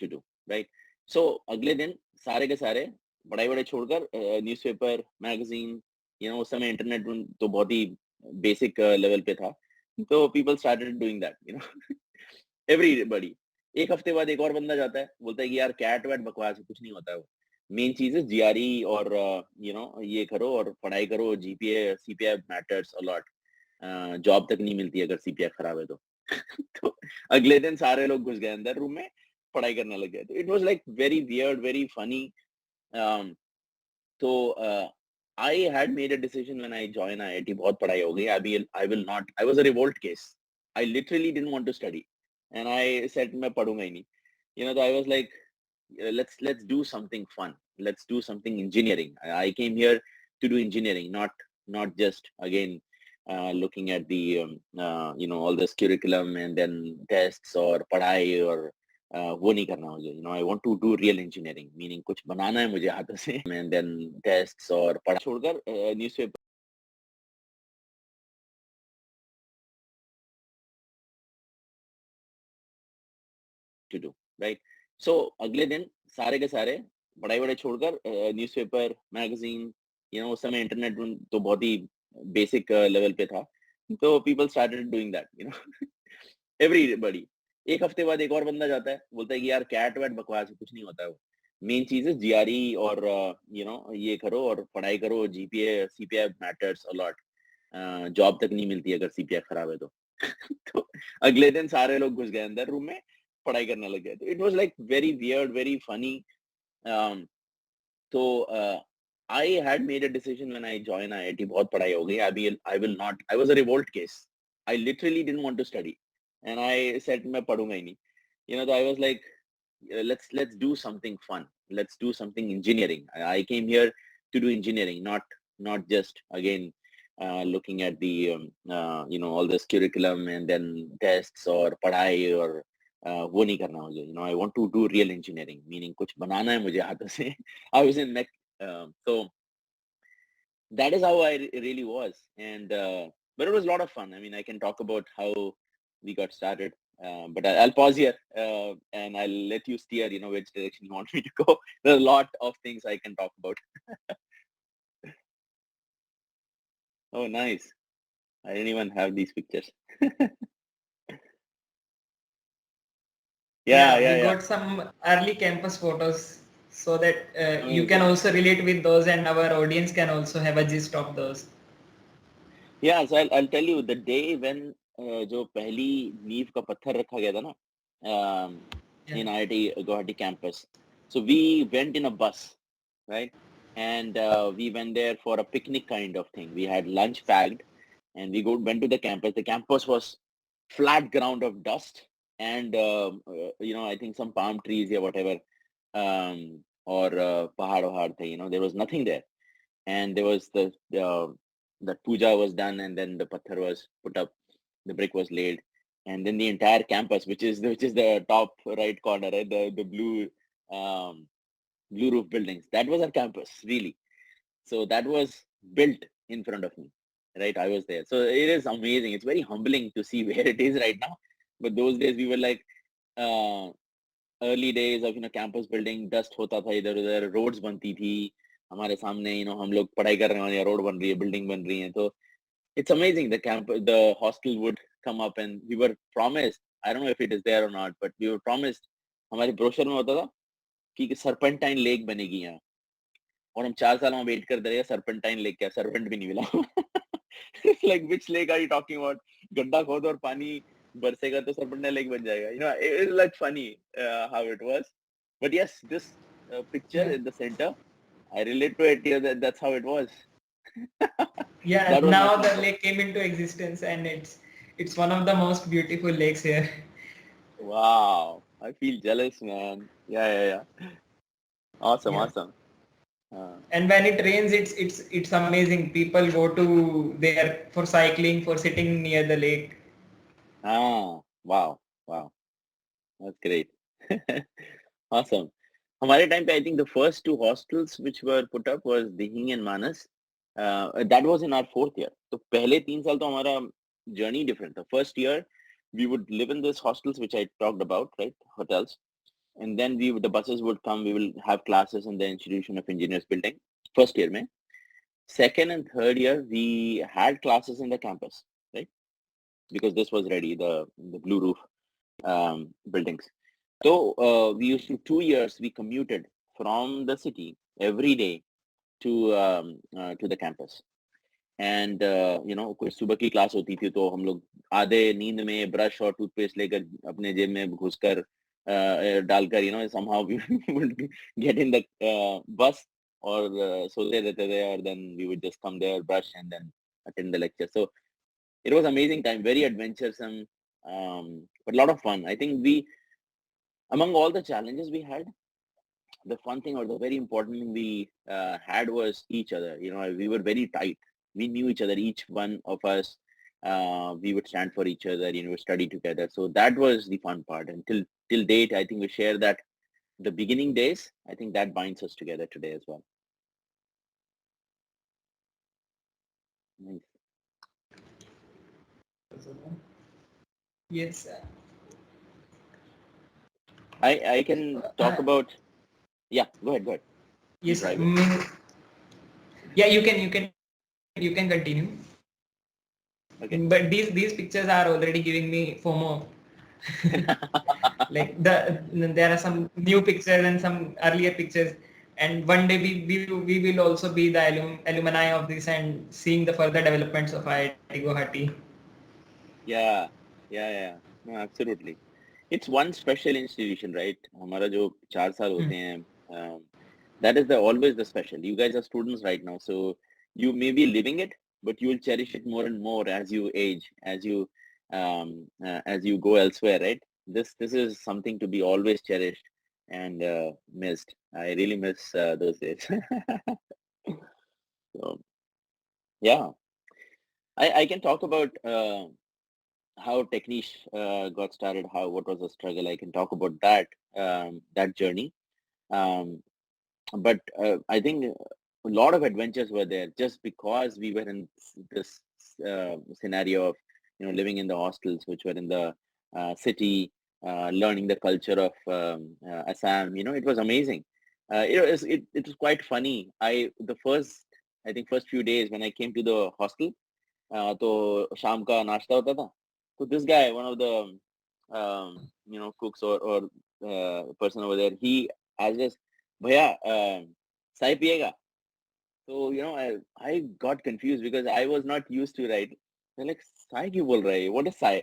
to do, right? So अगले दिन सारे के सारे पढ़ाई वढ़ाई छोड़कर न्यूज़पेपर, मैगजीन, उस समय इंटरनेट तो बहुत ही बेसिक लेवल पे था, तो people started doing that, everybody. एक हफ्ते बाद एक और बंदा जाता है, बोलता है कि यार कैट वैट बकवास है, कुछ नहीं होता है वो। मेन चीज है जीआरई और ये करो और पढ़ाई करो, GPA CPI matters a lot. Job तक नहीं मिलती अगर सीपीआई खराब है तो। तो अगले दिन सारे लोग घुस गए अंदर रूम में, पढ़ाई करने लग गए। तो it was like very weird, very funny. तो I had made a decision when I join IIT, बहुत पढ़ाई हो गई, I will not, I was a revolt case. I literally didn't want to study and I said मैं पढ़ूंगा ही नहीं। तो I was like let's do something fun, let's do something engineering. I came here to do engineering, not just again looking at the all this curriculum and then tests or padhai or वो नहीं करना मुझे। I want to do real engineering, meaning कुछ बनाना है मुझे हाथों से and then tests और पढ़ाई छोड़कर newspaper to do, right? So अगले दिन सारे के सारे पढ़ाई वढ़ाई छोड़कर न्यूज़पेपर, मैगजीन, उस समय इंटरनेट तो बहुत ही बेसिक लेवल पे था, तो people started doing that, everybody. एक हफ्ते बाद एक और बंदा जाता है, बोलता है कि यार कैट वैट बकवास है, कुछ नहीं होता है वो। मेन चीज है जीआरई और ये करो और पढ़ाई करो, GPA CPI matters a lot. Job तक नहीं मिलती अगर सीपीआई खराब है तो। तो अगले दिन सारे लोग घुस गए अंदर रूम में, पढ़ाई करने लग गए। तो it was like very weird, very funny. तो I had made a decision when I join IIT, बहुत पढ़ाई हो गई, I will not, I was a revolt case. I literally didn't want to study and I said मैं पढ़ूंगा ही नहीं। तो I was like let's do something fun, let's do something engineering. I came here to do engineering, not just again looking at the all this curriculum and then tests or padhai or वो नहीं करना मुझे। I want to do real engineering, meaning कुछ बनाना है मुझे हाथों से। I was in mech, so that is how I really was, and but it was a lot of fun. I mean, I can talk about how we got started, but I'll pause here and I'll let you steer, which direction you want me to go. There's a lot of things I can talk about. Oh, nice. I didn't even have these pictures. Yeah, Yeah, yeah, we yeah. got some early campus photos so that you can Amazing. also relate with those and our audience can also have a gist of those. Yeah, so I'll tell you the day when जो पहली नींव का पत्थर रखा गया था ना, Yeah. in IIT Guwahati campus. So we went in a bus, right? And we went there for a picnic kind of thing. We had lunch packed, and we went to the campus. The campus was flat ground of dust, and I think some palm trees or whatever, or pahad wahad the. There was nothing there, and there was the puja was done, and then the patthar was put up, the brick was laid, and then the entire campus, which is the top right corner, right, the blue roof buildings, that was our campus really. So that was built in front of me, right? I was there, so it is amazing. It's very humbling to see where it is right now, but those days we were like uh, early days of campus building, dust होता था इधर उधर, roads बनती थी हमारे सामने, हम लोग पढ़ाई कर रहे हैं, रोड बन रही है, बिल्डिंग बन रही है। तो it's amazing. The hostel would come up, and we were promised, I don't know if it is there or not, but we were promised, हमारे ब्रोशर में होता था कि सर्पेंटाइन लेक बनेगी यहाँ, और हम 4 साल वहाँ वेट करते रहे, सर्पेंटाइन लेक क्या, सर्पेंट भी नहीं मिला। like which lake are you talking about? गड्ढा खोद और पानी बरसेगा तो सर्पेंटाइन लेक बन जाएगा। It is like funny how it was, but yes, this picture Yeah. in the center, I relate to it here, that's how it was. Yeah, That was my now the campus. lake came into existence and it's one of the most beautiful lakes here. Wow, I feel jealous, man. Yeah, yeah, yeah. Awesome, Yeah. awesome. Uh, And when it rains, it's amazing. People go to there for cycling, for sitting near the lake. wow, wow. That's great. Awesome. हमारे time पे, I think the first two hostels which were put up was Dihing and Manas. That was in our 4th year. तो पहले 3 साल तो हमारा journey different था. First year, we would live in these hostels which I talked about, right? Hotels. and then the buses would come. We will have classes in the Institution of Engineers building. First year, mein. Second and third year, we had classes in the campus, right? Because this was ready, the blue roof buildings. So we used to 2 years we commuted from the city every day to the campus. And you know कोई सुबह की class होती थी तो हम लोग आधे नींद में ब्रश और टूथपेस्ट लेकर अपने जेब में घुसकर डालकर you know somehow we would get in the bus और सोते रहते थे और then we would just come there, brush and then attend the lecture. So it was amazing time, very adventuresome, but a lot of fun. I think we, among all the challenges we had, the fun thing or the very important thing we had was each other. You know, we were very tight. We knew each other, each one of us. We would stand for each other, you know, study together. So that was the fun part. And till date, I think we share that the beginning days. I think that binds us together today as well. Nice. Yes. I can talk about. Yeah, go ahead. Go ahead. You Yes. drive it. Yeah, you can continue. Okay. But these pictures are already giving me FOMO. Like there are some new pictures and some earlier pictures, and one day we will also be the alumni of this and seeing the further developments of IIT Guwahati. Yeah, yeah. No, absolutely. It's one special institution, right? हमारा जो 4 साल होते हैं, that is always the special. You guys are students right now, so you may be living it, but you will cherish it more and more as you age, as you go elsewhere, right? This is something to be always cherished and missed. I really miss those days. So yeah, I can talk about how Techniche got started. What was the struggle? I can talk about that journey. Um, but I think a lot of adventures were there just because we were in this scenario of, you know, living in the hostels, which were in the city, learning the culture of Assam. You know, it was amazing. It was quite funny. I think first few days when I came to the hostel, तो शाम का नाश्ता होता था. So this guy, one of the you know, cooks or person over there, he asked us, भैया चाय पिएगा? So you know, I got confused because I was not used to, right. They're like, चाय क्यों बोल रहा है? What is चाय?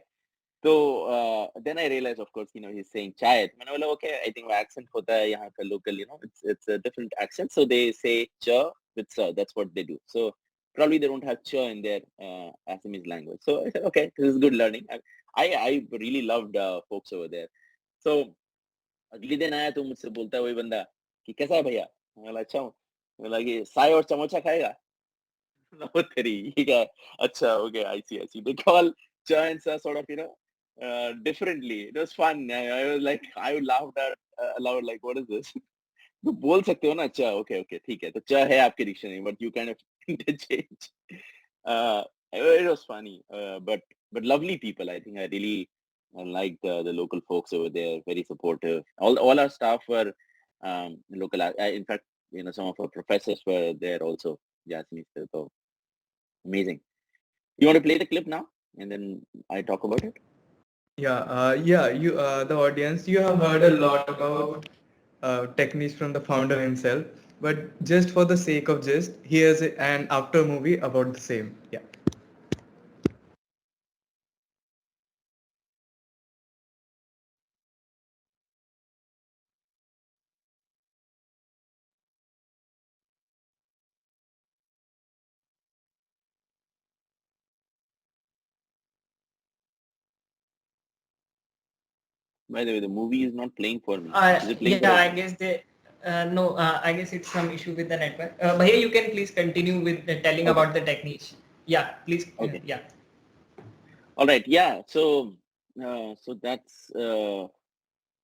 So then I realized, of course, you know, he's saying chai. मैंने बोला okay, I think वो accent होता है यहाँ का local, you know, it's a different accent. So they say cha with sir. That's what they do. So probably they don't have cha in their Assamese language. So I said, okay, this is good learning. I really loved folks over there. So अगले दिन आया तो मुझसे बोलता है वही बंदा कि कैसा है भैया? मैं बोला अच्छा हूँ. बोला कि साय और समोसा खाएगा? No, Theri. Yeah. Acha, okay, I see, I see. They call giants sort of, you know, differently. It was fun. I was like, I laughed out aloud, like, what is this? तो बोल सकते हो ना अच्छा, okay, okay, ठीक है. तो च है आपके dictionary, but you kind of interchange. It was funny, but lovely people. I think I really liked the local folks over there. Very supportive. All our staff were local. In fact, you know, some of our professors were there also. Jasmine, so amazing. You want to play the clip now, and then I talk about it? Yeah. You, the audience, you have heard a lot about techniques from the founder himself, but just for the sake of just, here's an after movie about the same. Yeah. By the way, the movie is not playing for me. Is it playing for Yeah, I everyone? guess they. No, I guess it's some issue with the network. Bhaiya, you can please continue with telling Okay. about the technique. Yeah, please. Okay. Yeah. All right. Yeah. So, that's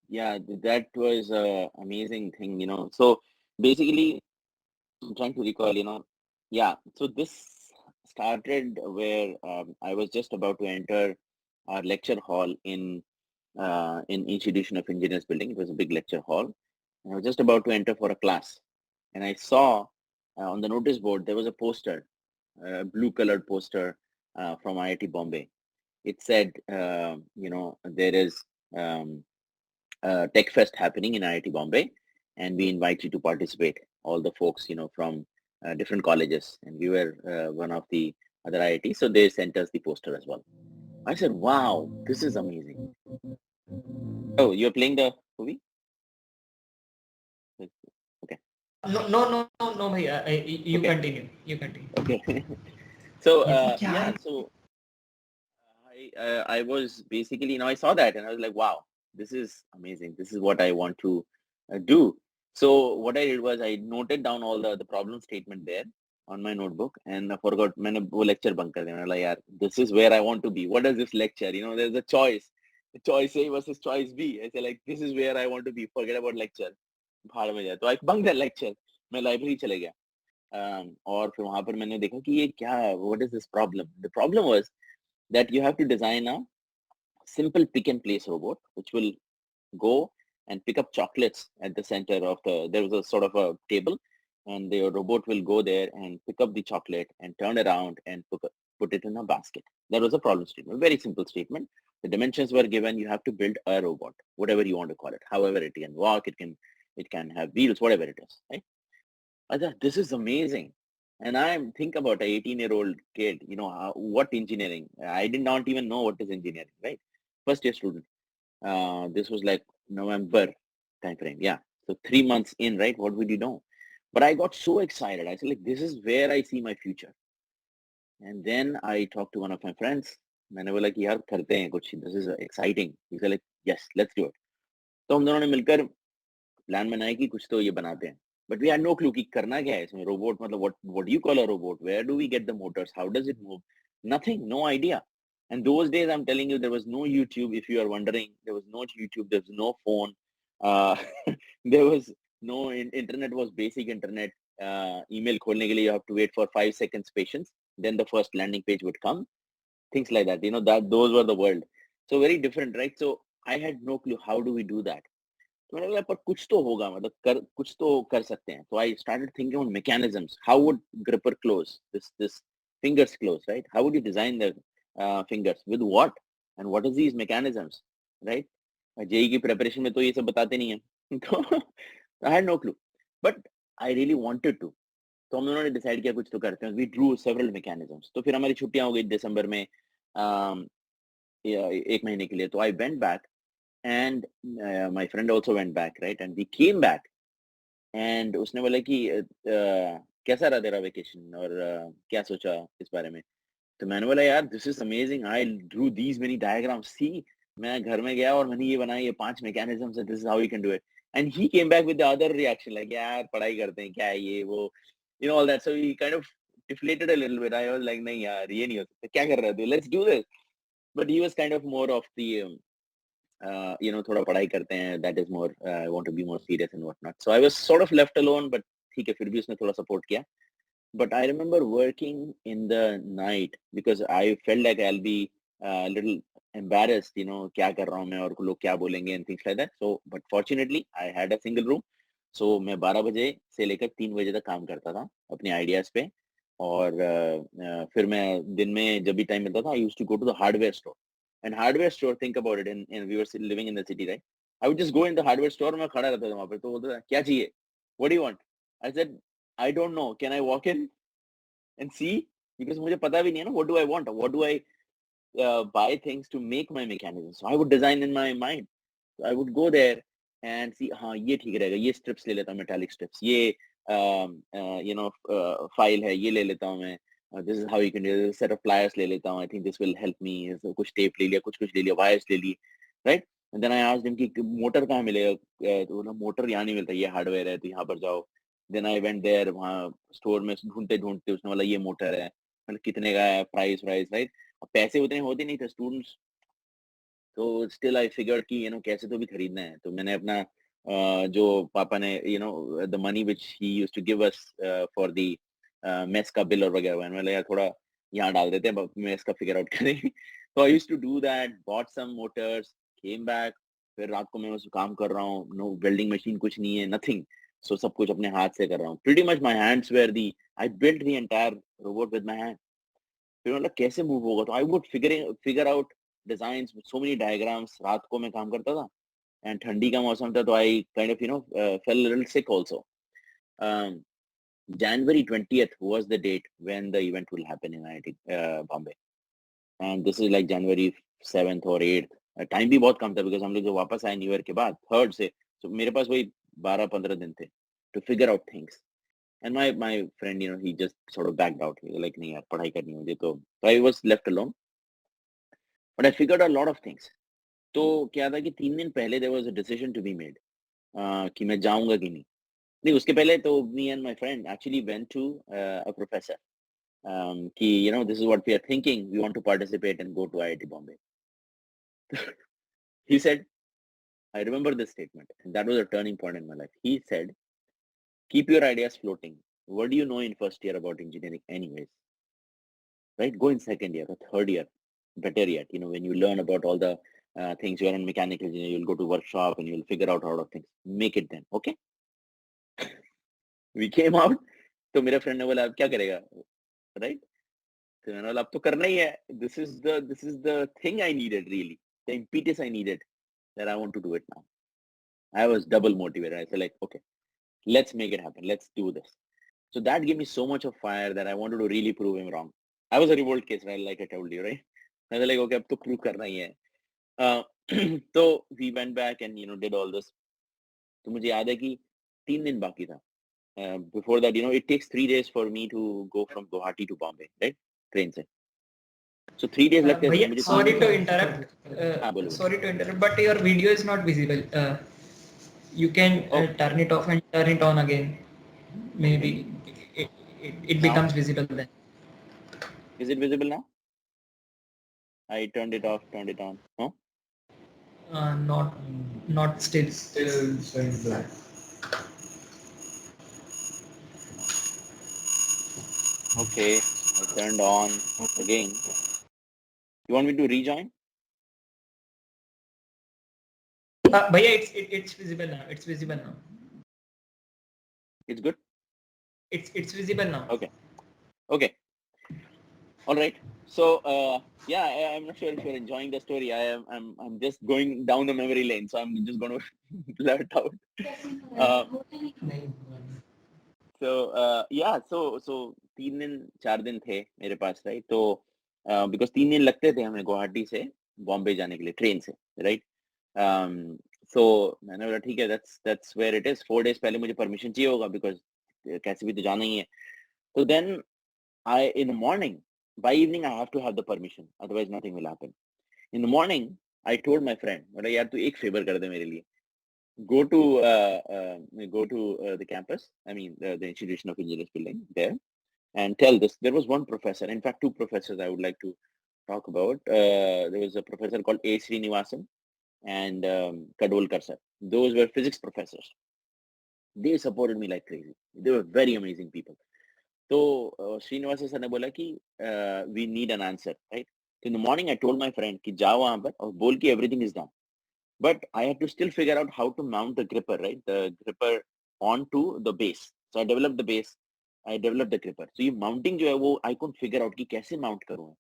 yeah, that was a amazing thing, you know. So basically, I'm trying to recall, you know. Yeah. So this started where I was just about to enter our lecture hall in in Institution of Engineers building. It was a big lecture hall. And I was just about to enter for a class, and I saw on the notice board there was a poster, a blue-colored poster from IIT Bombay. It said, there is Tech Fest happening in IIT Bombay, and we invite you to participate. All the folks, from different colleges, and we were one of the other IITs, so they sent us the poster as well. I said, "Wow, this is amazing." Oh, you're playing the movie? Okay. No, bhaiya. You Okay. continue. You continue. Okay. So Yeah. yeah, so I was basically, I saw that and I was like, wow, this is amazing. This is what I want to do. So what I did was I noted down all the problem statement there on my notebook, and I forgot, मैंने वो lecture bunk कर दिया. मैं like, यार, this is where I want to be. What is this lecture? There's a choice. Choice A versus choice B. I say like, this is where I want to be. Forget about lecture. भाड़ में जाए. तो I bunked that lecture. मैं library चले गया. और फिर वहां पर मैंने देखा कि ये क्या है, what is this problem? The problem was that you have to design a simple pick and place robot which will go and pick up chocolates at the center of there was a sort of a table, and the robot will go there and pick up the chocolate and turn around and put it in a basket. That was a problem statement, very simple statement. The dimensions were given. You have to build a robot, whatever you want to call it, however it can walk, it can have wheels, whatever it is, right? I thought, this is amazing. And I think about an 18-year-old kid, what engineering? I did not even know what is engineering, right? First year student. This was like November time frame. Yeah. So 3 months in, right? What would you know? But I got so excited. I said, like, this is where I see my future. And then I talked to one of my friends. मैंने बोला कि यार करते हैं कुछ, this is exciting. He said like, yes, let's do it. तो हम दोनों ने मिलकर प्लान बनाया कि कुछ तो ये बनाते हैं. But we had no clue कि करना क्या है इसमें. Robot, मतलब what do you call a robot? Where do we get the motors? How does it move? Nothing, no idea. And those days, I'm telling you, there was no YouTube. If you are wondering, there was no YouTube. There was no phone. Uh, there was no internet. Was basic internet. Email खोलने के लिए you have to wait for 5 seconds patience. Then the first landing page would come. Things like that. That those were the world. So very different, right? So I had no clue. How do we do that? तो मैंने बोला पर कुछ तो होगा, मतलब कुछ तो कर सकते हैं. So I started thinking on mechanisms. How would gripper close? This fingers close, right? How would you design the fingers? With what? And what is these mechanisms, right? JEE की preparation में तो ये सब बताते नहीं हैं. तो I had no clue, but I really wanted to. तो हम दोनों ने डिसाइड किया कुछ तो करते हैं. We drew several mechanisms. तो फिर हमारी छुट्टियां हो गई दिसंबर में, एक महीने के लिए. तो I went back. And my friend also went back, right? And we came back, and उसने बोला कि कैसा रहा तेरा वेकेशन और क्या सोचा इस बारे में. तो मैंने बोला यार this is amazing. I drew these many diagrams. See, मैं घर में गया और मैंने ये बनाया, ये 5 mechanisms है. This is how you can do it. And he came back with the other reaction like यार पढ़ाई करते हैं क्या है ये वो, all that. So he kind of deflated a little bit. I was like नहीं यार ये नहीं हो सकता, क्या कर रहे हो, let's do this. But he was kind of more of the थोड़ा पढ़ाई करते हैं, that is more, I want to be more serious and whatnot. So I was sort of left alone, but ठीक है, फिर भी उसने थोड़ा support किया. But I remember working in the night because I felt like I'll be a little embarrassed, क्या कर रहा हूँ मैं और लोग क्या बोलेंगे and things like that. So, but fortunately, I had a single room. So मैं 12 बजे से लेकर 3 बजे तक काम करता था अपने आइडियाज पे. और फिर मैं दिन में जब भी टाइम मिलता था, I used to go to the hardware store. And hardware store, think about it, and we were still living in the city, right? I would just go in the hardware store, मैं खड़ा रहता था वहाँ पे. तो बोलता था क्या चाहिए? What do you want? I said, I don't know. Can I walk in and see? Because मुझे पता भी नहीं है ना, what do I want? What do I buy things to make my mechanism? So I would design in my mind. So I would go there and see, हाँ ये ठीक रहेगा, ये strips ले लेता हूँ, metallic strips. ये file है, ये ले लेता हूँ मैं. This is how you can do it. Set of pliers ले लेता हूँ. I think this will help me. So कुछ tape ले लिया, कुछ ले लिया, wires ले ली, right? And then I asked him कि motor कहाँ मिलेगा? तो बोला motor यहाँ नहीं मिलता, ये hardware है, तो यहाँ पर जाओ. Then I went there, वहाँ store में ढूंढते ढूंढते उसने बोला ये motor है. मतलब कितने का है, price, right? और पैसे उतने होते नहीं थे students. तो still I figured कि कैसे तो भी खरीदना है. तो मैंने अपना जो पापा ने the money which he used to give us for the mess का बिल और वगैरह, मैंने यार थोड़ा यहाँ डाल देते हैं, मेस का फिगर आउट करेंगे. So I used to do that, bought some motors, came back, फिर रात को मैं उस काम कर रहा हूँ, no welding machine कुछ नहीं है, nothing. So सब कुछ अपने हाथ से कर रहा हूँ. Pretty much my hands were I built the entire robot with my hand. फिर मतलब कैसे move होगा? तो I would figure out designs with so many diagrams. रात को मैं काम करता था, and ठंडी का मौसम था, तो I kind of fell a little sick also. January 20th was the date when the event will happen in IIT Bombay. And this is like January 7th or 8th. Time भी बहुत कम था because हम लोग जो वापस आए new year के बाद 3rd से, so मेरे पास वही 12-15 दिन थे to figure out things. And my friend, he just sort of backed out. He was like, नहीं यार पढ़ाई करनी है मुझे, तो I was left alone. But I figured out a lot of things. तो क्या था कि 3 दिन पहले there was a decision to be made कि मैं जाऊंगा कि नहीं. नहीं, उसके पहले तो me and my friend actually went to a professor कि this is what we are thinking, we want to participate and go to IIT Bombay. He said, I remember this statement, and that was a turning point in my life. He said, keep your ideas floating. What do you know in first year about engineering anyways? Right? Go in second year or third year. Better yet, when you learn about all the things, you're in mechanical engineering, you'll go to workshop and you'll figure out a lot of things. Make it then, okay? We came out, तो मेरा friend ने बोला अब क्या करेगा, right? तो मैंने बोला अब तो करना ही है. This is the thing I needed really, the impetus I needed, that I want to do it now. I was double motivated. I said like, okay, let's make it happen. Let's do this. So that gave me so much of fire that I wanted to really prove him wrong. I was a revolt case, right? Like I told you, right? I was like, okay, अब तो prove करना ही है. So we went back and did all this. तो मुझे याद है कि 3 दिन बाकी था. Before that, it takes 3 days for me to go from Guwahati to Bombay, right? Train se. So 3 days लगते थे. भैया, मुझे sorry to interrupt. बोलो. Sorry to interrupt, but your video is not visible. You can turn it off and turn it on again. Maybe it becomes visible then. Is it visible now? I turned it off, turned it on. No? Not still. Still showing black. Okay, I turned on again. You want me to rejoin? Bhaiya, it's visible now. It's visible now. It's good? It's visible now. Okay. All right. So yeah, I'm not sure if you're enjoying the story. I'm just going down the memory lane, so I'm just going to blurt out. So 3 दिन 4 दिन थे मेरे पास, right? तो because 3 दिन लगते थे हमें गुवाहाटी से बॉम्बे जाने के लिए ट्रेन से, right? So मैंने बोला ठीक है, that's where it is. 4 days पहले मुझे परमिशन चाहिए होगा because कैसे भी तो जाना ही है. So then in the morning, by evening I have to have the permission, otherwise nothing will happen. In the morning I told my friend, बोला यार तू एक फेवर कर दे मेरे लिए. Go to the campus, I mean the Institution of Engineers building there, and tell this. There was one professor, in fact 2 professors I would like to talk about. There was a professor called A. Srinivasan and Kadolkar sir. Those were physics professors. They supported me like crazy. They were very amazing people. So Srinivasan sir ने बोला कि we need an answer, right? So in the morning I told my friend कि जाओ वहाँ पर और बोल कि everything is done. But I had to still figure out how to mount the gripper, right? The gripper onto the base. So I developed the base. I developed the gripper. So ये mounting जो है वो I couldn't figure out कि कैसे mount करूँ.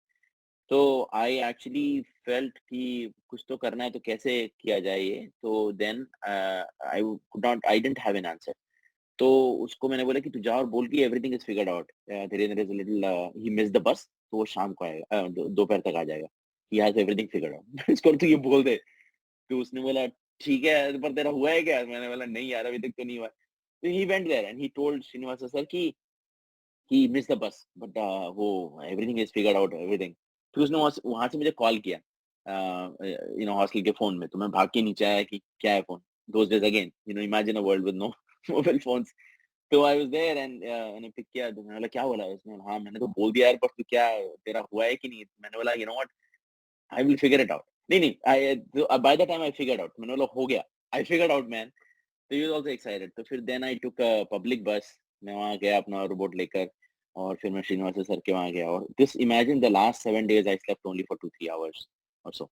So I actually felt कि कुछ तो करना है तो कैसे किया जाए ये. So then I didn't have an answer. तो उसको मैंने बोला कि तू जा और बोल कि everything is figured out. Dhirendra is a little he missed the bus. तो वो शाम को आएगा, दोपहर तक आ जाएगा. He has everything figured out. इसको तू ये बोल दे. तो उसने बोला ठीक है, पर तेरा हुआ है क्या? मैंने बोला नहीं यार अभी तक तो नहीं हुआ. तो he went there and he told Srinivasa sir कि he missed the bus, but वो everything is figured out, everything. फिर उसने वहाँ से मुझे कॉल किया हॉस्टल के फोन में. तो मैं भाग के नीचे आया कि क्या है phone. Those days again, imagine a world with no mobile phones. तो I was there and मैंने पिक किया. तो मैंने बोला क्या बोला उसने? हाँ मैंने तो बोल दिया यार, पर तू क्या तेरा हुआ है कि नहीं? मैंने बोला you know what, I will figure it out. नहीं, by the time I figured out, मैंने बोला हो गया. I figured out man. So he was also excited. तो फिर then I took a public bus. मैं वहाँ गया अपना रोबोट लेकर और फिर मैं श्रीनिवास सर के वहाँ गया. और this imagine the last 7 days I slept only for 2-3 hours or so.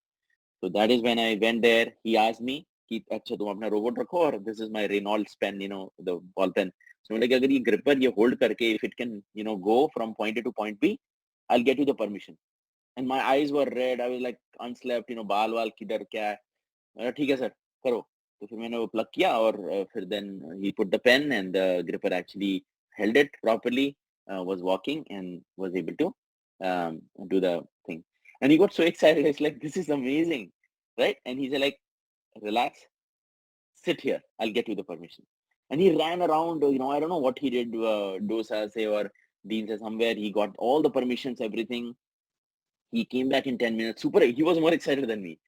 So that is when I went there. He asked me कि अच्छा तुम अपना robot रखो और this is my Reynolds pen, the ball pen. So मैंने कहा अगर ये gripper ये hold करके if it can go from point A to point B, I'll get you the permission. And my eyes were red. I was like unslept, बाल वाल किधर क्या है. मैंने कहा ठीक है सर करो. तो फिर मैंने वो plug किया और फिर then he put the pen and the gripper actually held it properly, was walking and was able to do the thing. And he got so excited. It's like, this is amazing, right? And he said like, relax, sit here. I'll get you the permission. And he ran around, I don't know what he did, Dosa say or Dean say somewhere. He got all the permissions, everything. He came back in 10 minutes. Super. He was more excited than me.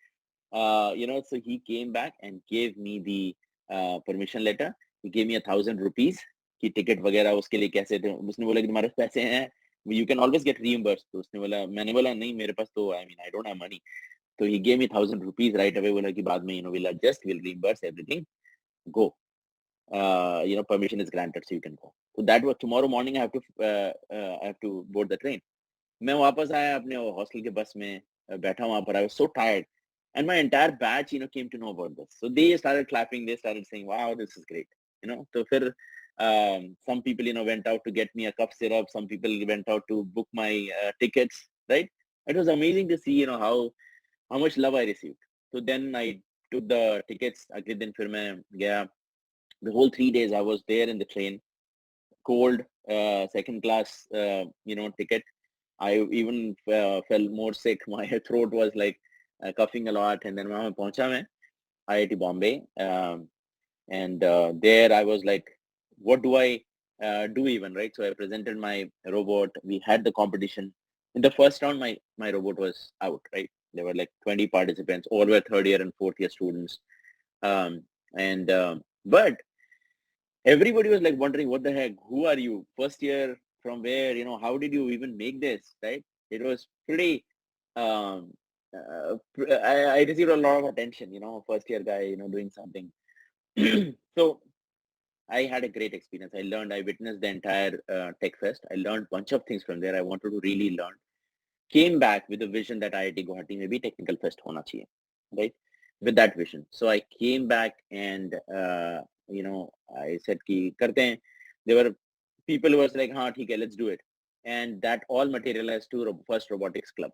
So he came back and gave me the permission letter. He gave me 1,000 rupees कि ticket वगैरह उसके लिए कैसे थे. उसने बोला कि तुम्हारे पास पैसे हैं, you can always get reimbursed. तो उसने बोला, मैंने बोला नहीं मेरे पास तो I don't have money. So he gave me 1,000 rupees right away. बोला कि बाद में we'll adjust, we'll reimburse everything. Go. Permission is granted, so you can go. So that was tomorrow morning. I have to board the train. मैं वापस आया अपने hostel के बस में, बैठा वहां पर. I was so tired. And my entire batch, came to know about this. So they started clapping. They started saying, "Wow, this is great." So फिर some people, went out to get me a cough syrup. Some people went out to book my tickets. Right? It was amazing to see, how much love I received. So then I took the tickets. अगले दिन फिर मैं गया. The whole 3 days I was there in the train. Cold, second class, ticket. I even felt more sick. My throat was like coughing a lot. And then वहाँ मैं पहुंचा मैं IIT Bombay, and there I was like, what do I do even, right? So I presented my robot. We had the competition. In the first round, my robot was out, right? There were like 20 participants. All were third year and fourth year students. But everybody was like wondering, what the heck, who are you? First year from where, how did you even make this, right? It was pretty, I received a lot of attention, first year guy, doing something. So I had a great experience. I witnessed the entire Tech Fest. I learned a bunch of things from there. I wanted to really learn. Came back with a vision that IIT Guwahati में भी technical fest होना चाहिए, right? With that vision. So I came back and, I said कि करते हैं. There were people who was like, हाँ ठीक है, let's do it. And that all materialized to first robotics club.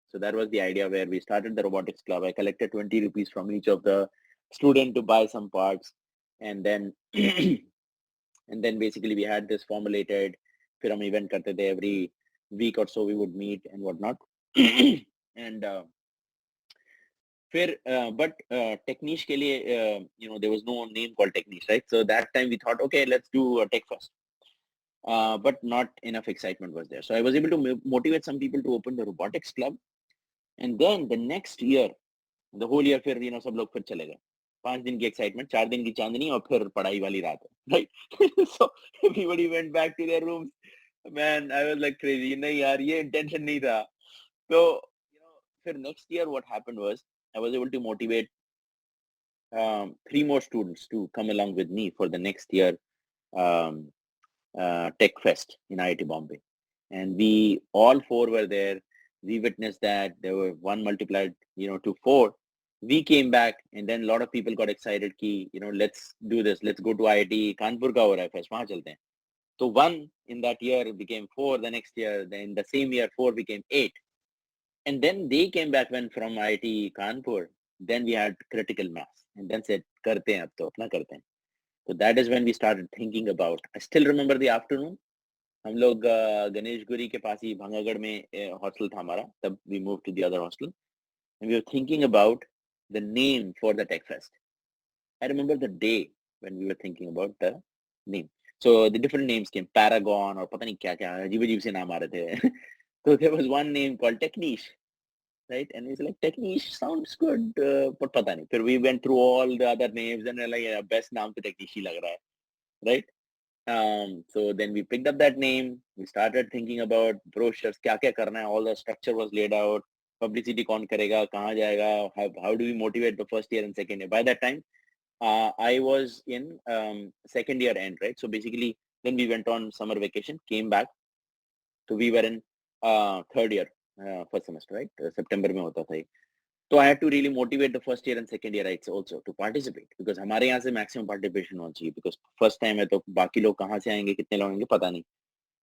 So that was the idea where we started the robotics club. I collected 20 rupees from each of the student to buy some parts. And then, and then basically we had this formulated, फिर हम event करते थे every week or so we would meet and whatnot. And but Techniche के लिए, there was no name called Techniche, right? So that time we thought, okay, let's do a Tech Fest. But not enough excitement was there. So I was able to motivate some people to open the robotics club. And then the next year, the whole year फिर, सब लोग फिर चले गए. 5 दिन की excitement, 4 दिन की चांदनी और फिर पढ़ाई वाली रात, right? So everybody went back to their rooms. Man, I was like crazy. नहीं यार, ये intention नहीं था. So, फिर next year what happened was I was able to motivate 3 more students to come along with me for the next year Tech Fest in IIT Bombay. And we all 4 were there. We witnessed that. There were 1 multiplied, to 4. We came back and then a lot of people got excited कि, let's do this. Let's go to IIT Kanpur का हो रहा है fest, वहाँ चलते हैं. So 1 in that year became 4 the next year. Then the same year 4 became 8. And then they came back when from IIT Kanpur. Then we had critical mass and then said, करते हैं अब तो अपना करते हैं. So that is when we started thinking about. I still remember the afternoon. हम लोग गणेश गुरी के पास ही भंगागढ़ में हॉस्टल था हमारा. तब we moved to the other hostel. And we were thinking about the name for the Tech Fest. I remember the day when we were thinking about the name. So the different names came, Paragon और पता नहीं क्या क्या अजीब अजीब से नाम आ रहे थे. So there was one name called Techniche, right? And we were like, Techniche sounds good, but पता नहीं. Then we went through all the other names and we're like, yeah, best नाम तो Techniche ही लग रहा है, right? So then we picked up that name. We started thinking about brochures, क्या क्या करना है. All the structure was laid out. Publicity कौन करेगा, कहाँ जाएगा, how do we motivate the first year and second year. By that time, I was in second year end, right? So basically, then we went on summer vacation, came back. So we were in third year, first semester, right? September में होता था ये. So I had to really motivate the first year and second year also to participate, because हमारे यहाँ से maximum participation होना चाहिए, because first time है तो बाकी लोग कहाँ से आएंगे, कितने लोग आएंगे, पता नहीं.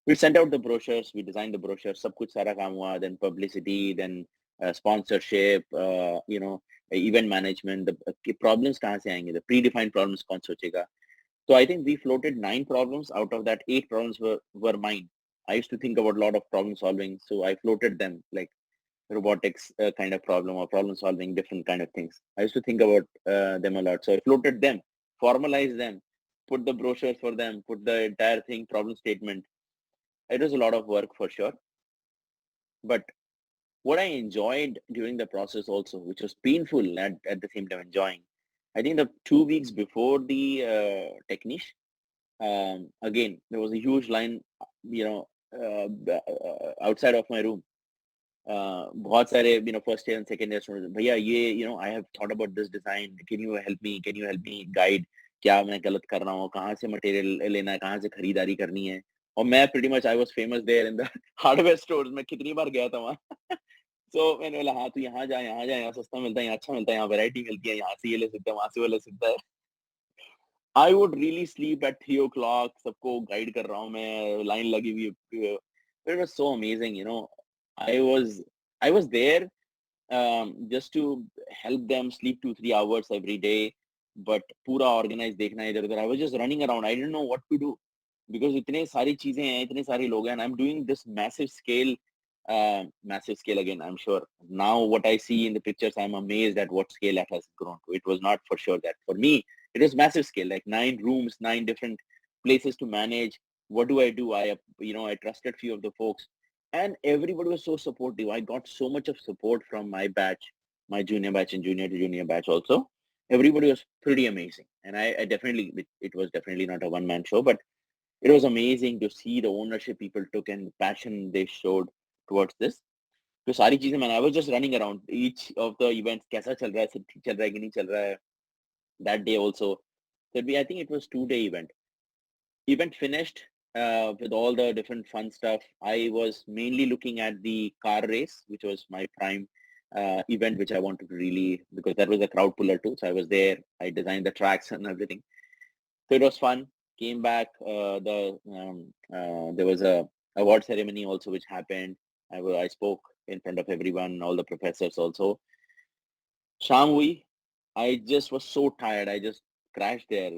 We sent out the brochures, we designed the brochures, सब कुछ सारा काम हुआ, then publicity, then sponsorship, event management, the problems कहाँ से आएंगे, the predefined problems कौन सोचेगा. So I think we floated 9 problems. Out of that, 8 problems were mine. I used to think about a lot of problem solving, so I floated them, like robotics kind of problem or problem solving, different kind of things. I used to think about them a lot. So I floated them, formalized them, put the brochures for them, put the entire thing, problem statement. It was a lot of work for sure. But what I enjoyed during the process also, which was painful at the same time enjoying, I think the 2 weeks before the Techniche, again, there was a huge line, outside of my room. बहुत सारे first year and second year students, भैया ये I have thought about this design, can you help me guide, क्या मैं गलत कर रहा हूँ, कहाँ से मटेरियल लेना है, कहाँ से खरीदारी करनी है. और मैं pretty much I was famous there in the hardware stores. मैं कितनी बार गया था वहाँ. So मैंने बोला हाँ तू यहाँ जा, यहाँ सस्ता मिलता है, यहाँ अच्छा मिलता है, यहाँ वैरायटी मिलती है, यहाँ से ये ले सकता है, वहाँ से वो ले सकता है. I would really sleep at 3 o'clock, सबको गाइड कर रहा हूँ मैं, लाइन लगी हुई है. It was so amazing, I was there just to help them sleep 2-3 hours every day, but पूरा organize देखना इधर उधर. I was just running around. I didn't know what to do because इतने सारी चीजें हैं, इतने सारे लोग हैं, and I'm doing this massive scale again. I'm sure now what I see in the pictures, I'm amazed at what scale it has grown to. It was not for sure that for me. It was massive scale, like 9 rooms, 9 different places to manage. What do? I trusted few of the folks, and everybody was so supportive. I got so much of support from my batch, my junior batch and junior to junior batch also. Everybody was pretty amazing. And I definitely, it was definitely not a one-man show, but it was amazing to see the ownership people took and the passion they showed towards this. तो सारी चीजें मैंने, I was just running around each of the events, कैसा चल रहा है, सब ठीक चल रहा है कि नहीं चल रहा है. That day also, I think it was 2-day event. Event finished with all the different fun stuff. I was mainly looking at the car race, which was my prime event, which I wanted to really, because that was a crowd puller too. So I was there. I designed the tracks and everything. So it was fun. Came back. There was a award ceremony also, which happened. I spoke in front of everyone, all the professors also. Sham hui. I just was so tired. I just crashed there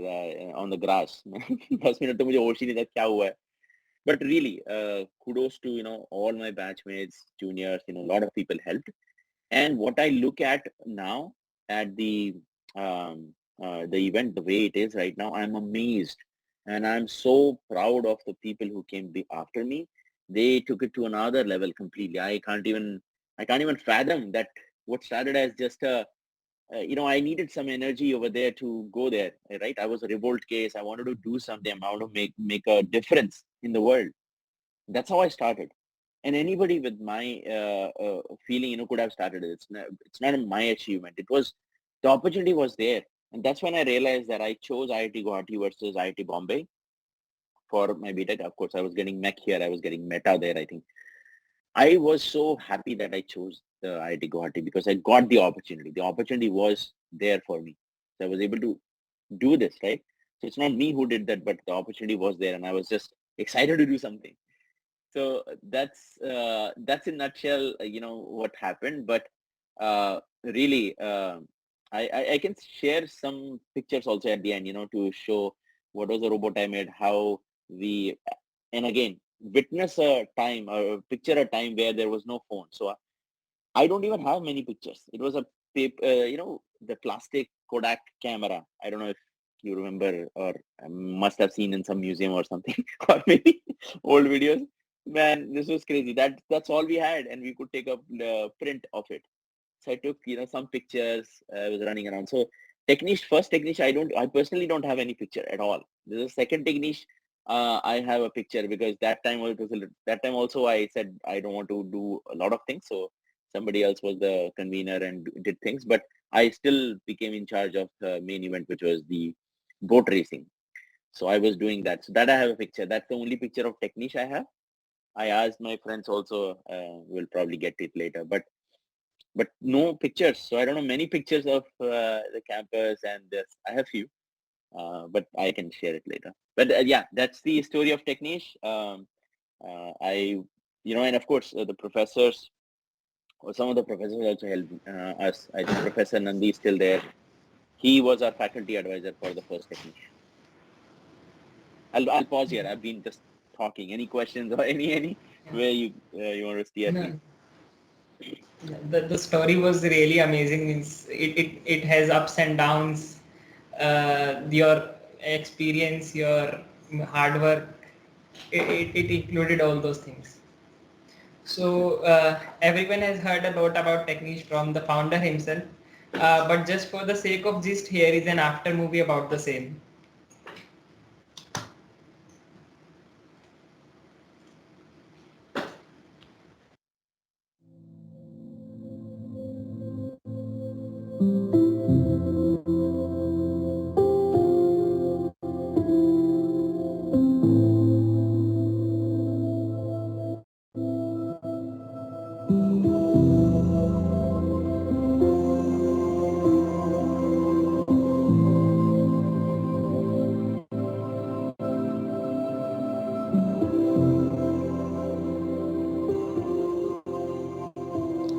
on the grass. 10 minute तो मुझे होश ही नहीं था क्या हुआ है. But really, kudos to all my batchmates, juniors. A lot of people helped. And what I look at now at the event, the way it is right now, I'm amazed, and I'm so proud of the people who came after me. They took it to another level completely. I can't even fathom that what started as just a I needed some energy over there to go there, right? I was a revolt case. I wanted to do something. I wanted to make a difference in the world. That's how I started. And anybody with my feeling, could have started it. It's not my achievement. It was, the opportunity was there. And that's when I realized that I chose IIT Guwahati versus IIT Bombay for my BTech. Of course, I was getting MEC here. I was getting Meta there, I think. I was so happy that I chose the IIT Guwahati because I got the opportunity. The opportunity was there for me. So I was able to do this, right? So it's not me who did that, but the opportunity was there and I was just excited to do something. So that's in nutshell, what happened. But really, I can share some pictures also at the end, to show what was the robot I made, how we, and again, witness a time or picture a time where there was no phone. So I don't even have many pictures. It was a paper, the plastic Kodak camera. I don't know if you remember or must have seen in some museum or something, or maybe old videos. Man, this was crazy. That's all we had, and we could take a print of it. So I took, some pictures. I was running around. So first Techniche, I personally don't have any picture at all. This is second Techniche. I have a picture because that time also I said I don't want to do a lot of things. So somebody else was the convener and did things, but I still became in charge of the main event, which was the boat racing. So I was doing that. So that I have a picture. That's the only picture of Techniche I have. I asked my friends also, we'll probably get it later, but but no pictures. So I don't know many pictures of the campus and this. I have few, but I can share it later. But yeah, that's the story of Techniche. And of course, the professors, or some of the professors also helped us. I think Professor Nandi is still there. He was our faculty advisor for the first Techniche. I'll pause here. I've been just talking. Any questions or any where you want to steer me? The story was really amazing. Means it has ups and downs. Your experience, your hard work, it included all those things. So everyone has heard a lot about Techniche from the founder himself. But just for the sake of gist, here is an after movie about the same.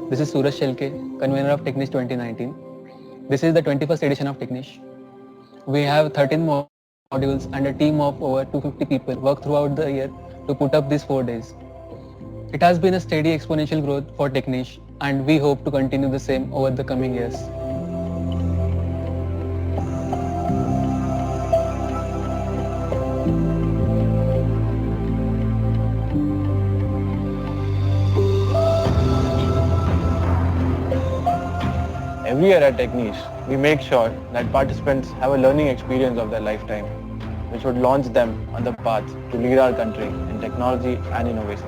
This is Suraj Shelke, convener of Techniche 2019. This is the 21st edition of Techniche. We have 13 modules and a team of over 250 people work throughout the year to put up these 4 days. It has been a steady exponential growth for Techniche, and we hope to continue the same over the coming years. Every year at Techniche, we make sure that participants have a learning experience of their lifetime, which would launch them on the path to lead our country in technology and innovation.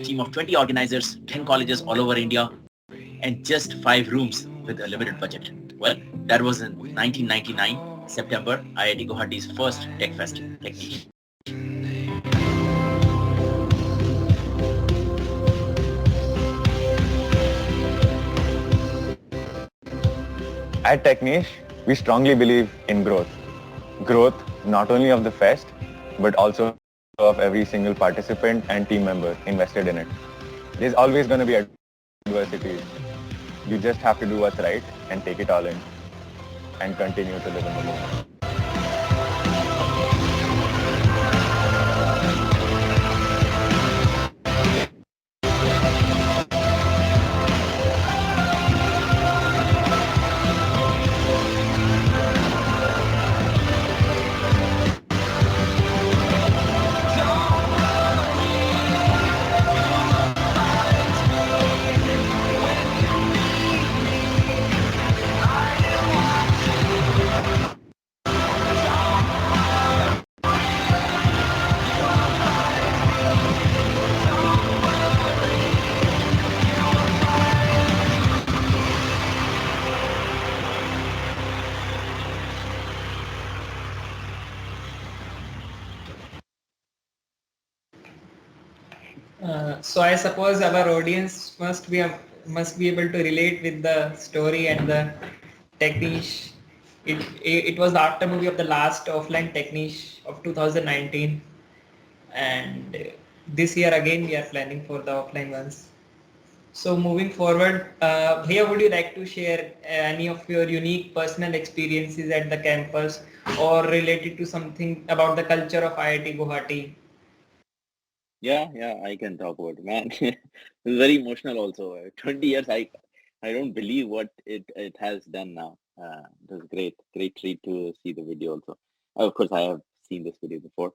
Team of 20 organizers, 10 colleges all over India, and just 5 rooms with a limited budget. Well, that was in 1999, September, IIT Guwahati's first Tech Fest, Techniche. At Techniche, we strongly believe in growth. Growth not only of the fest, but also of every single participant and team member invested in it. There's always going to be adversity. You just have to do what's right and take it all in and continue to live in the moment. So I suppose our audience must be able to relate with the story and the Techniche. It was the after movie of the last offline Techniche of 2019, and this year again we are planning for the offline ones. So moving forward, here would you like to share any of your unique personal experiences at the campus or related to something about the culture of IIT Guwahati? Yeah, I can talk about it, man. It's very emotional also. 20 years, I don't believe what it has done now. It was great treat to see the video also. Of course, I have seen this video before.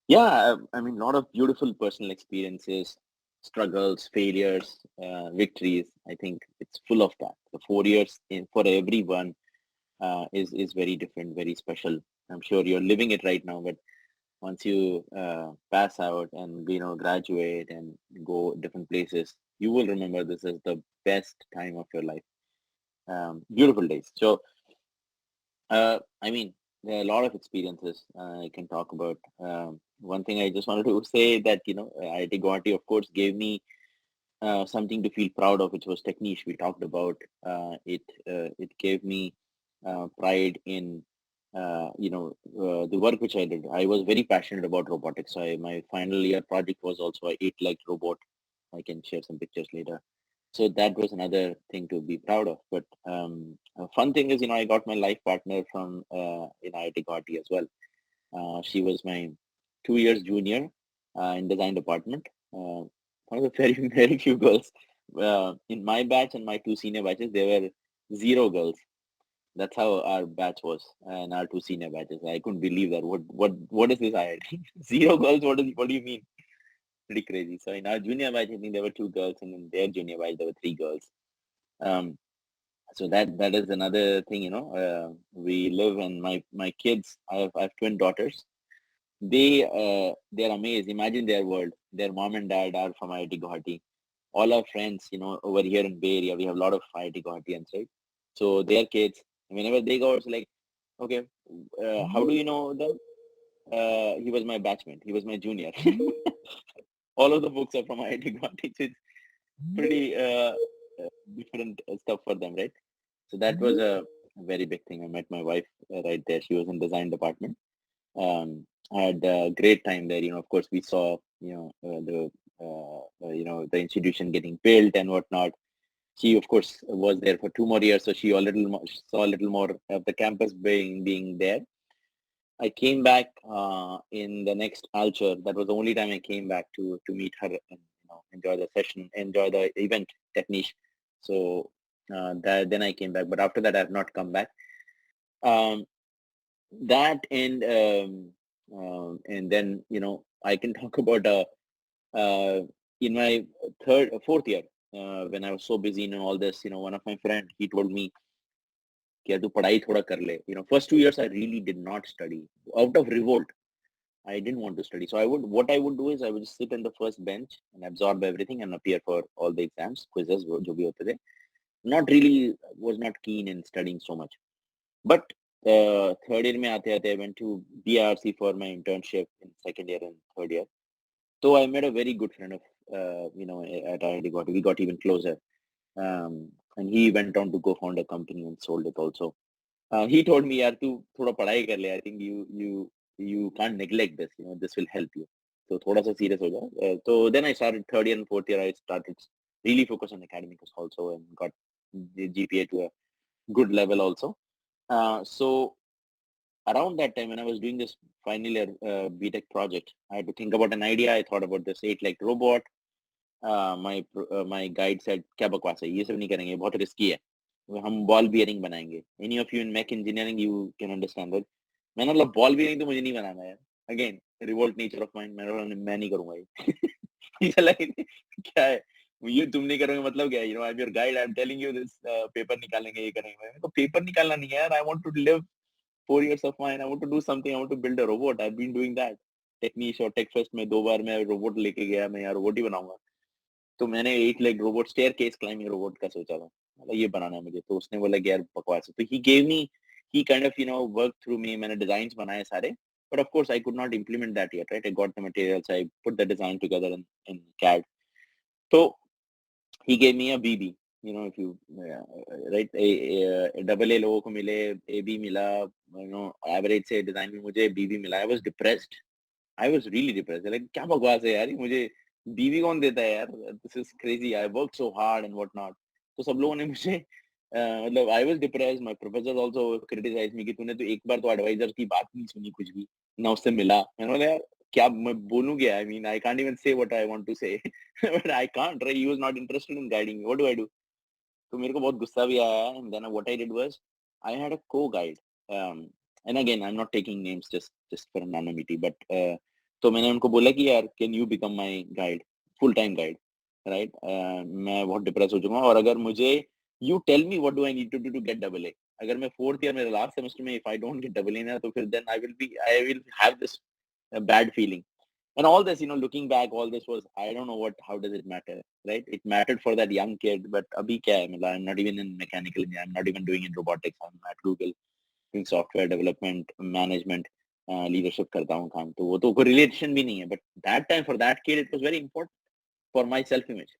Yeah, I mean, a lot of beautiful personal experiences, struggles, failures, victories. I think it's full of that. The 4 years for everyone is very different, very special. I'm sure you're living it right now, but once you pass out and graduate and go different places, you will remember this as the best time of your life. Beautiful days. So I mean, there are a lot of experiences I can talk about. One thing I just wanted to say that IIT Guwahati of course gave me something to feel proud of, which was Techniche. We talked about it gave me pride in the work which I did. I was very passionate about robotics. So my final year project was also a 8-legged robot. I can share some pictures later. So that was another thing to be proud of. But a fun thing is, I got my life partner from in IIT Guwahati as well. She was my 2 years junior in design department. One of the very, very few girls. In my batch and my two senior batches, there were zero girls. That's how our batch was, and our two senior batches. I couldn't believe that. What is this IIT? Zero girls? What do you mean? Pretty crazy. So in our junior batch, I think there were two girls, and in their junior batch, there were three girls. So that is another thing. We live, and my kids. I have twin daughters. They're amazed. Imagine their world. Their mom and dad are from IIT Guwahati. All our friends, over here in Bay Area, we have a lot of IIT Guwahatians, right? So their kids, whenever they go, it's like, okay, how do you know them? He was my batchmate. He was my junior. All of the books are from IIT Guwahati. So it's pretty different stuff for them, right? So that was a very big thing. I met my wife right there. She was in design department. I had a great time there. Of course, we saw, the institution getting built and whatnot. She, of course, was there for 2 more years, so she saw a little more of the campus being there. I came back in the next culture. That was the only time I came back to meet her and enjoy the session, enjoy the event Techniche. So then I came back, but after that I have not come back. That and then I can talk about in my fourth year when I was so busy in all this. One of my friend, he told me कि यार तू पढ़ाई थोड़ा कर ले. First 2 years I really did not study out of revolt. I didn't want to study. So what I would do is I would just sit in the first bench and absorb everything and appear for all the exams, quizzes, जो भी होते थे. Was not keen in studying so much. But third year में आते आते I went to BRC for my internship in second year and third year. So I met a very good friend of at IIT Guwahati. We got even closer. And he went on to go found a company and sold it also. He told me, यार तू थोड़ा पढ़ाई कर ले. I think you can't neglect this. This will help you. So थोड़ा सा serious हो जा. So then I started third year and fourth year. I started really focus on academics also and got the GPA to a good level also. So around that time when I was doing this final year BTech project, I had to think about an idea. I thought about this 8-legged robot. My guide said क्या बकवास है, ये सब नहीं करेंगे, बहुत risky है, हम बॉल बियरिंग बनाएंगे. Any of you in mech engineering, you can understand that. मैंने बोला बॉल बियरिंग तो मुझे नहीं बनाना है. Again, revolt nature of mine. मैं नहीं करूंगा ये. मुझे लगा क्या है ये तुम नहीं करोगे मतलब क्या है. I'm your guide. I'm telling you this. Paper निकालेंगे, ये करेंगे. तो पेपर निकालना नहीं है यार. I want to live 4 years of mine. I want to do something. I want to build a robot. I've been doing that. Techniche और TechFest में 2 बार मैं रोबोट लेके गया. मैं यार रोबोट ही बनाऊंगा. तो मैंने 8-legged robot staircase climbing robot का सोचा था. मतलब ये बनाना है मुझे. तो उसने बोला कि यार बकवास है. तो he gave me, he kind of worked through me. मैंने डिजाइन्स बनाए सारे But of course, I could not implement that yet, right? I got the materials, I put the design together in CAD. So he gave me a BB. You know, if you right, a double A लोगों को मिले, AB मिला, you know, average से design में मुझे BB मिला. I was depressed. I was really depressed. Like क्या बकवास है यार, मुझे BB कौन देता है यार? This is crazy. I worked so hard and whatnot. तो सब लोगों ने मुझे मतलब I was depressed. My professors also criticized me कि तूने तो एक बार तो advisor की बात नहीं सुनी कुछ भी, ना उससे मिला. मैंने बोला यार क्या मैं बोलूँ क्या? I mean, I can't even say what I want to say. But I can't, right? He was not interested in guiding me. What do I do? तो मेरे को बहुत गुस्सा भी आया. And then what I did was I had a co-guide. And again, I'm not taking names just for anonymity, but तो मैंने उनको बोला कि यार can you become my guide, full time guide, right? मैं बहुत डिप्रेस हो चुका हूँ और अगर मुझे you tell me what do I need to do to get double A. अगर मैं fourth year मेरा last semester में if I don't get double A ना तो फिर then I will have this bad feeling. And all this, you know, looking back, all this was, I don't know how does it matter, right? It mattered for that young kid, but abhi kya hai? I'm not even in mechanical engineering, I'm not even doing in robotics, I'm at Google doing software development, management, leadership करता हूँ काम, तो वो तो कोई relation भी नहीं है, but that time for that kid, it was very important for my self-image.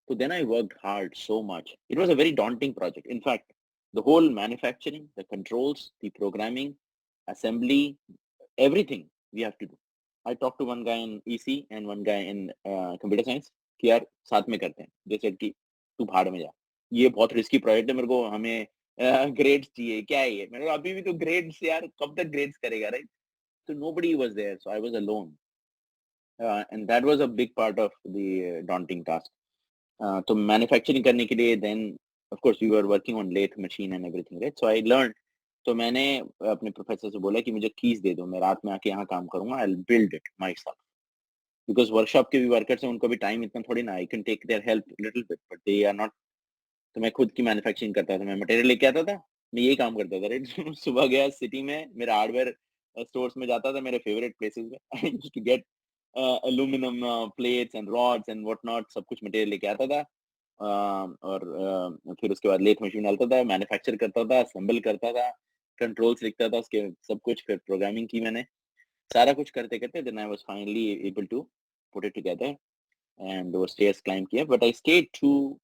So then I worked hard so much. It was a very daunting project. In fact, the whole manufacturing, the controls, the programming, assembly, everything we have to do. I talked to one guy in EC and one guy in computer science कि यार साथ में करते हैं. They said कि तू भाड़ में जा. ये बहुत रिस्की प्रोजेक्ट है, मेरे को हमें ग्रेड्स चाहिए. क्या है ये? मैंने कहा अभी भी तो ग्रेड्स यार, कब तक ग्रेड्स करेगा, right? So nobody was there, so I was alone, and that was a big part of the daunting task. तो मैन्युफैक्चरिंग करने के लिए then of course we were working on lathe machine and everything, right? So I learned. तो मैंने अपने professor से बोला कि मुझे कीज दे दो, मैं रात में आके यहाँ काम करूंगा, I'll build it myself. Because workshop के भी वर्कर्स हैं, उनको भी टाइम इतना थोड़ी ना, I can take their help little bit, but they are not. तो मैं खुद की मैन्युफैक्चरिंग करता था, मैं मटेरियल लेके आता था, मैं यही काम करता था, राइट? सुबह गया सिटी में, मेरा हार्डवेयर स्टोर्स में जाता था, मेरे फेवरेट प्लेसेस में. I used to get aluminum plates and rods and whatnot, सब कुछ मटेरियल लेके आता था. और फिर उसके बाद लेथ मशीन डालता था, मैन्युफैक्चर करता था, असेंबल करता था, कंट्रोल्स लिखता था, उसके सब कुछ, फिर प्रोग्रामिंग की मैंने. सारा कुछ करते करते then I was finally able to put it together and वो stairs climb किया. But I stayed to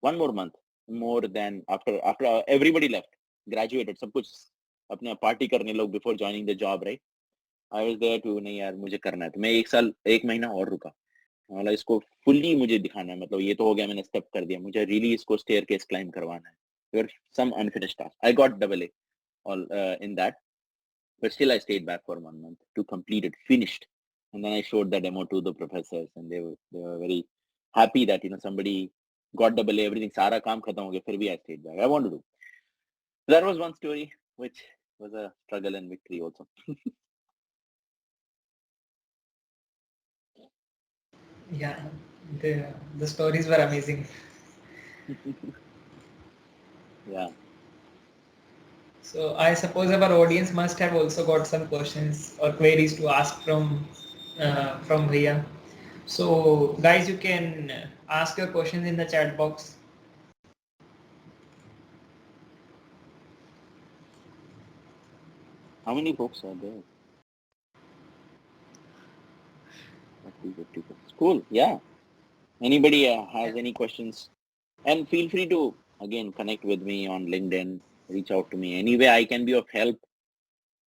one more month more than after everybody left, graduated, सब कुछ अपने पार्टी करने लोग before joining the job, right? I was there to नहीं यार मुझे करना है, तो मैं एक महीना और रुका. मतलब इसको फुल्ली मुझे दिखाना है, मतलब ये तो हो गया, मैंने स्टेप कर दिया, मुझे रियली इसको स्टेयर केस क्लाइंब करवाना है. There were some unfinished tasks. I got double A all in that, but still I stayed back for 1 month to complete it, finished, and then I showed the demo to the professors, and they were very happy that somebody got double A, everything, सारा काम खत्म हो गया, फिर भी I stayed back. I want to do. That was one story, which was a struggle and victory also. Yeah, the stories were amazing. Yeah. So I suppose our audience must have also got some questions or queries to ask from Bhaiya. So guys, you can ask your questions in the chat box. How many folks are there? 50 folks. Cool. Yeah. Anybody has any questions? And feel free to, again, connect with me on LinkedIn, reach out to me. Any way I can be of help,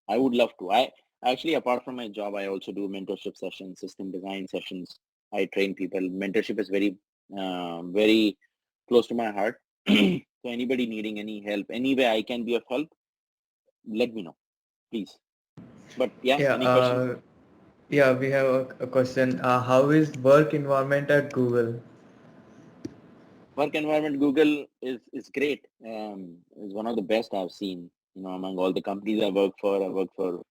I would love to. I actually, apart from my job, I also do mentorship sessions, system design sessions. I train people. Mentorship is very close to my heart. So anybody needing any help, any way I can be of help, let me know, please. But yeah, any questions? Yeah, we have a question. How is work environment at Google? Work environment Google is great. Is one of the best I've seen. Among all the companies I work for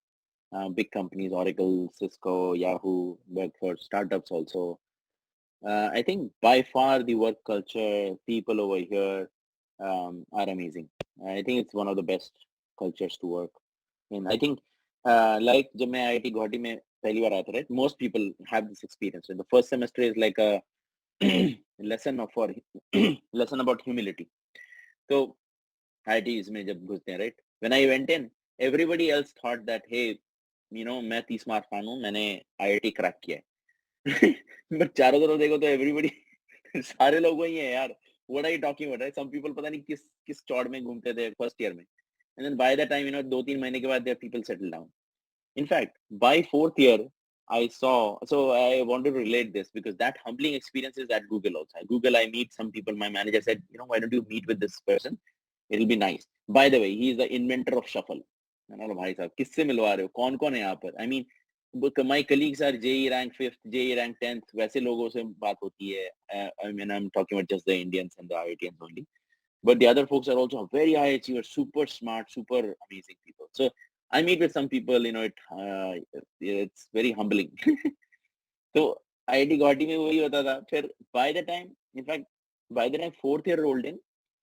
big companies, Oracle, Cisco, Yahoo. Work for startups also. I think by far the work culture, people over here are amazing. I think it's one of the best cultures to work in. I think like जब मैं IIT Guwahati में पहली बार आया था, right? Most people have this experience. The first semester is like a lesson about humility. So IITs में जब घुसते हैं, right? When I went in, everybody else thought that, hey, मैं 30 मार्क्स मान हूँ, मैंने IIT क्रैक किया है बट चारों तरफ देखो तो एवरीबडी सारे लोग वही है यार. What are you talking about? Some people पता नहीं किस चौड़ में घूमते थे फर्स्ट ईयर में, and then by the time 2-3 महीने के बाद their people settle down. In fact, by fourth year, I saw, so I wanted to relate this because that humbling experience is at Google also. At Google, I meet some people. My manager said, why don't you meet with this person? It'll be nice. By the way, he is the inventor of shuffle. मैंने बोला भाई साहब किससे मिलवा रहे हो, कौन कौन है यहाँ पर? I mean, my colleagues are JE rank 5th, JE rank 10th, वैसे लोगों से बात होती है. I mean, I'm talking about just the Indians and the IITians only. But the other folks are also very high achievers, super smart, super amazing people. So I meet with some people, it's very humbling. So IIT Guwahati में वही होता था. फिर by the time fourth year rolled in,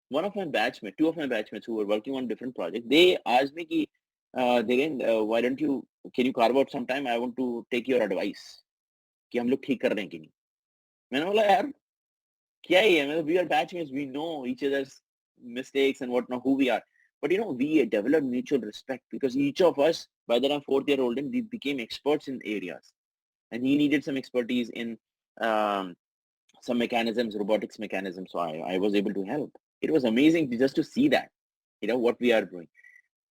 one of my batchmates, two of my batchmates who were working on different projects, they asked me कि Dhirendra, why don't you, can you carve out some time? I want to take your advice कि हम लोग ठीक कर रहे हैं कि नहीं. मैंने बोला यार क्या ही है, we are batchmates, we know each other's mistakes and whatnot, who we are. But we developed mutual respect because each of us, by the time fourth year old, we became experts in areas. And he needed some expertise in some mechanisms, robotics mechanisms. So I was able to help. It was amazing just to see that, what we are doing.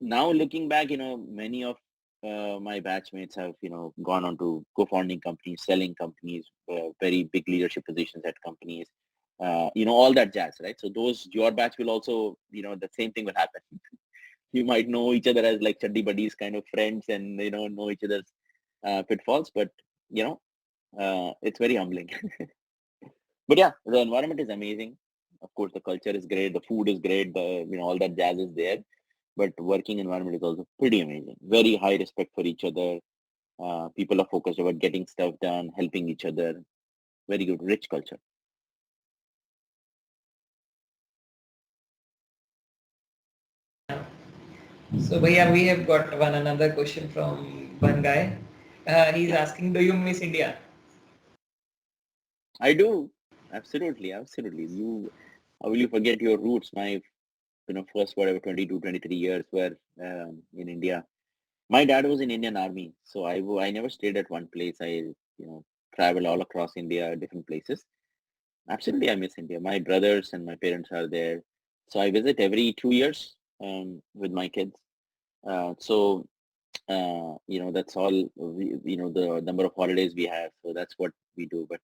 Now looking back, many of my batchmates have, gone on to co-founding companies, selling companies, very big leadership positions at companies, all that jazz, right? So your batch will also, the same thing will happen. You might know each other as like chaddi buddies kind of friends and, know each other's pitfalls, but, it's very humbling. But yeah, the environment is amazing. Of course, the culture is great. The food is great. All that jazz is there. But working environment is also pretty amazing. Very high respect for each other. People are focused about getting stuff done, helping each other. Very good, rich culture. So, Bhaiya, we have got another question from one guy. He's asking, do you miss India? I do. Absolutely. How will you forget your roots? My, first, 22, 23 years were in India. My dad was in Indian Army. So I never stayed at one place. I, traveled all across India, different places. Absolutely, I miss India. My brothers and my parents are there. So I visit every 2 years with my kids. That's all, the number of holidays we have. So that's what we do. But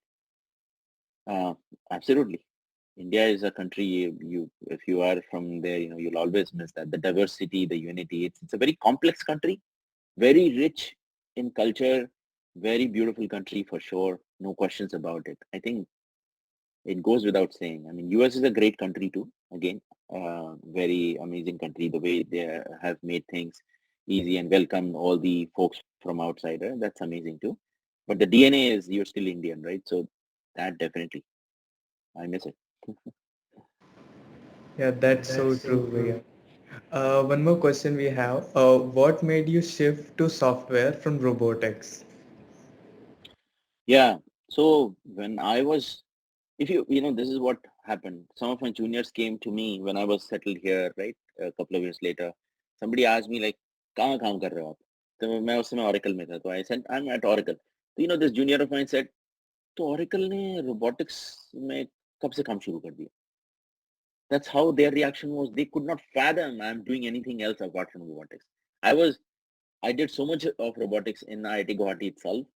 absolutely, India is a country if you are from there, you'll always miss that. The diversity, the unity. It's a very complex country, very rich in culture, very beautiful country for sure. No questions about it. I think it goes without saying. I mean, US is a great country too. Again, very amazing country. The way they have made things easy and welcome all the folks from outside. That's amazing too. But the DNA is you're still Indian, right? So that definitely, I miss it. Yeah, that's so true, Bhaiya. One more question we have. What made you shift to software from robotics? Yeah. So when I was, if this is what happened. Some of my juniors came to me when I was settled here, right? A couple of years later. Somebody asked me like, कहाँ काम कर रहे हो आप? तो मैं उस समय Oracle में था. तो I said, I'm at Oracle. So, this junior of mine said, तो Oracle ने robotics में कब से काम शुरू कर दिया? That's how their reaction was. They could not fathom I'm doing anything else apart from robotics. I did so much of robotics in IIT Guwahati itself.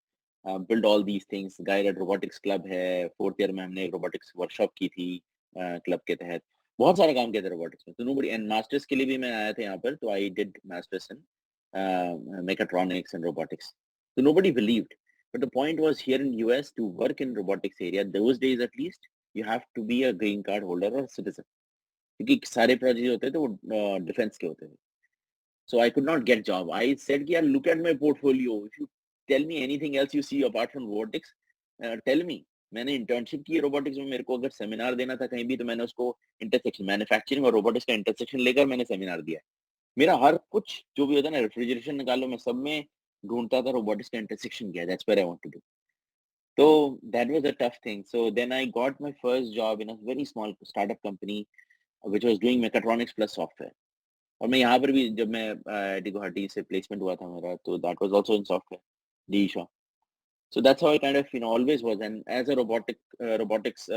Built all these things. Guided robotics club है. Fourth year में हमने robotics workshop की थी club के तहत. बहुत सारा काम किया था robotics में. तो nobody, and masters के लिए भी मैं आया था यहाँ पर. तो I did masters in mechatronics and robotics. So nobody believed. But the point was here in US to work in robotics area, those days at least, you have to be a green card holder or citizen. क्योंकि सारे project होते थे वो defence के होते थे. So I could not get job. I said, yeah, look at my portfolio. If you tell me anything else you see apart from robotics, tell me. मैंने internship की रोबोटिक्स में. मेरे को अगर सेमिनार देना था कहीं भी तो मैंने उसको इंटरसेक्शन मैन्युफैक्चरिंग और रोबोटिक्स का इंटरसेक्शन लेकर मैंने सेमिनार दिया. मेरा हर कुछ जो भी होता है ना, रेफ्रिजरेशन निकालो, मैं सब में ढूंढता था रोबोटिक्स का इंटरसेक्शन किया. That's where I want to do. So that was a tough thing. So then I got my first job in a very small startup company which was doing mechatronics plus software. और मैं यहाँ पर भी जब मैं IIT Guwahati से placement हुआ था मेरा, तो that was also in software, DE. So that's how I kind of always was. And as a robotics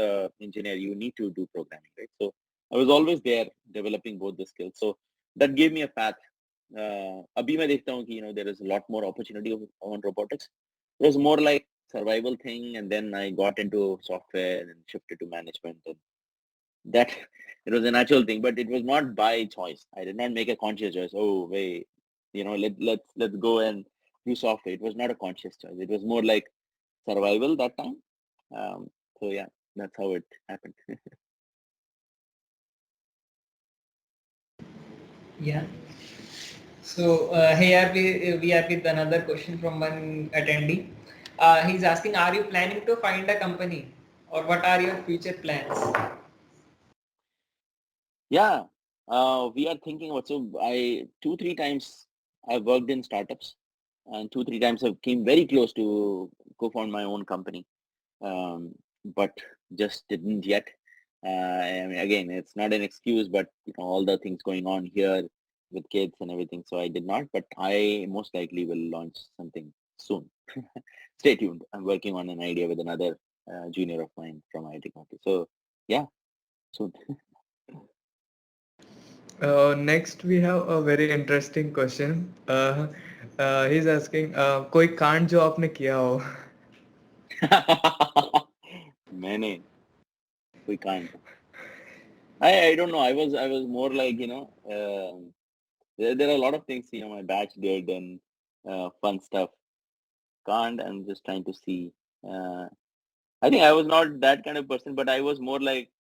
engineer, you need to do programming, right? So I was always there developing both the skills. So that gave me a path. अभी मैं देखता हूँ कि there is a lot more opportunity on robotics. It was more like survival thing, and then I got into software and shifted to management, and that it was a natural thing, but it was not by choice. I did not make a conscious choice. Oh wait, let's go and do software. It was not a conscious choice. It was more like survival that time. So yeah, that's how it happened. Yeah. So here we are with another question from one attendee. He's asking, are you planning to find a company, or what are your future plans? Yeah, we are thinking about, so I 2-3 times I've worked in startups, and 2-3 times I've came very close to co-found my own company, but just didn't yet. I mean, again, it's not an excuse, but all the things going on here with kids and everything, so I did not. But I most likely will launch something soon. Stay tuned. I'm working on an idea with another junior of mine from IIT Guwahati. So yeah, soon. Next, we have a very interesting question. He's asking, कोई कांड जो आपने किया हो? मैंने कोई कांड, I don't know. I was more like there are a lot of things my batch did, and fun stuff. Can't. I'm just trying to see. Uh, I think I was not that kind of person, but I was more like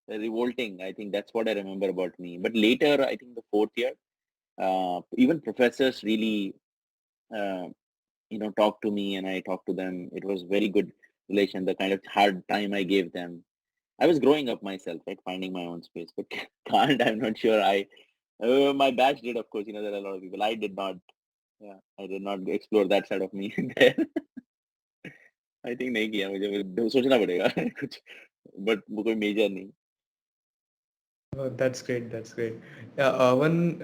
revolting. I think that's what I remember about me. But later, I think the fourth year, even professors really uh, talked to me, and I talked to them. It was very good relation. The kind of hard time I gave them. I was growing up myself, right, finding my own space. But can't. I'm not sure. My batch did, of course. There are a lot of people. I did not. Yeah, I did not explore that side of me there. I think नहीं किया, मुझे सोचना पड़ेगा कुछ, but वो कोई major नहीं. Oh, that's great. That's great. Yeah. One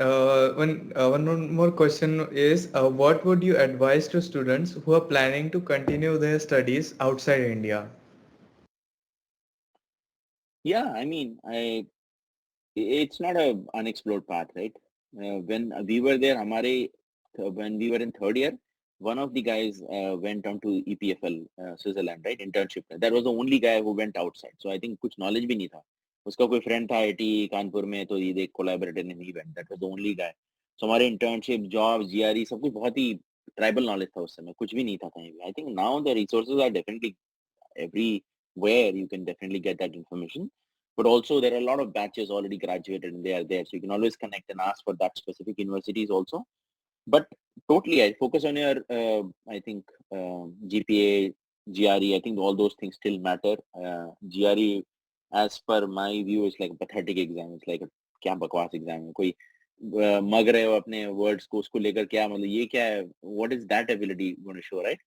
more question is, what would you advise to students who are planning to continue their studies outside India? Yeah, I mean, it's not a unexplored path, right? When we were there, when we were in third year, one of the guys went on to EPFL, Switzerland, right, internship. That was the only guy who went outside. So I think कुछ knowledge भी नहीं था. उसका कोई friend था IIT Kanpur में, तो ये collaborated in an event. That was the only guy. So हमारे internship, jobs, GRE सब कुछ बहुत ही tribal knowledge था उस समय, कुछ भी नहीं था कहीं भी. I think now the resources are definitely everywhere. You can definitely get that information. But also there are a lot of batches already graduated and they are there. So you can always connect and ask for that specific universities also. But totally, I focus on your, I think, GPA, GRE. I think all those things still matter. GRE, as per my view, is like a pathetic exam. It's like a क्या बकवास exam है. कोई मग रहे हो अपने words को, उसको लेकर क्या मतलब ये क्या है? What is that ability going to show, right?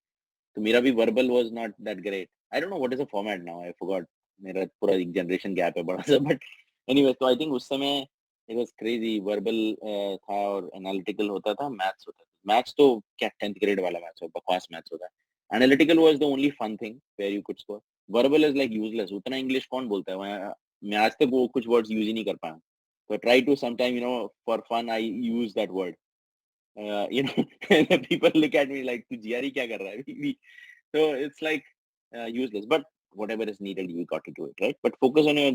तो मेरा भी verbal was not that great. I don't know what is the format now. I forgot. मेरा पूरा एक जनरेशन गैप है बड़ा सा. बट एनीवे, तो आई थिंक उस समय इट वाज क्रेजी. वर्बल था और एनालिटिकल होता था, मैथ्स होता था. मैथ्स तो क्या 10th ग्रेड वाला मैथ्स हो, बकवास मैथ्स होता है. Analytical was the only fun thing where you could score. Verbal is like useless. उतना इंग्लिश कौन बोलता है वहाँ? मैं आज तक वो कुछ वर्ड्स यूज ही नहीं कर पाया. तो try to sometime for fun I use that word. people look at me like तू GRE क्या कर रहा है? So it's like useless, but whatever is needed, you got to do it, right? But focus on your,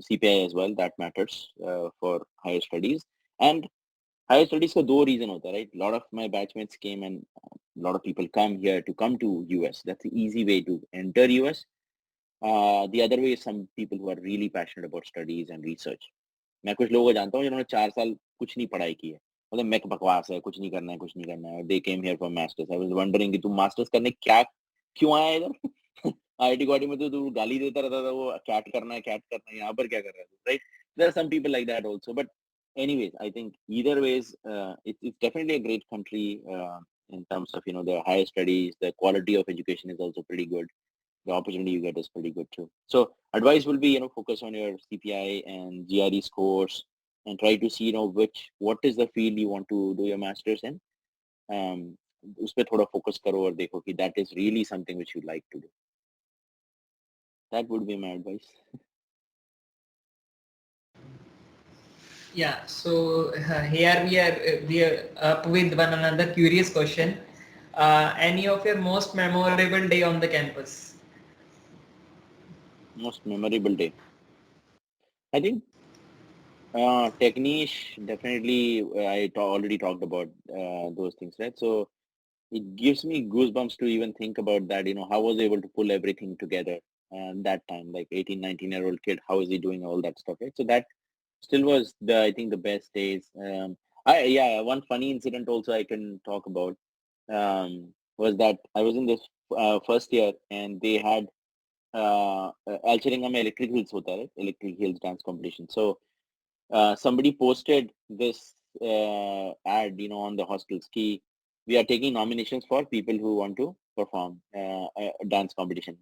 CPI as well. That matters for higher studies. And higher studies for दो reason होता है, right? A lot of my batchmates came, and a lot of people come here to come to US. That's the easy way to enter US. The other way is some people who are really passionate about studies and research. मैं कुछ लोगों को जानता हूँ जिन्होंने 4 साल कुछ नहीं पढ़ाई की है. मतलब मैं बकवास है, कुछ नहीं करना है, कुछ नहीं करना है. They came here for masters. I was wondering कि तू मास्टर्स करने क्या क्यों आया इधर? आईआईटी गुवाहाटी में तो तू गाली देता रहता था, वो कैट करना है, कैट करना है. यहाँ पर क्या कर रहा है, right? There are some people like that also. But anyways, I think either ways, it's definitely a great country in terms of the higher studies. The quality of education is also pretty good. The opportunity you get is pretty good too. So advice will be, focus on your CPI and GRE scores. and try to see, what is the field you want to do your masters in. उस पे थोड़ा focus करो और देखो कि that is really something which you like to do. That would be my advice. Yeah, so here we are up with one another curious question. Any of your most memorable day on the campus? Most memorable day. I think Techniche, definitely. Already talked about those things, right? So it gives me goosebumps to even think about that. How was I able to pull everything together that time, like 18, 19-year-old kid? How is he doing all that stuff, right? So that still was I think the best days. One funny incident also I can talk about was that I was in this first year and they had Alcheringham में electric hills होता है, electric hills dance competition. So somebody posted this ad, on the hostels कि we are taking nominations for people who want to perform a dance competition.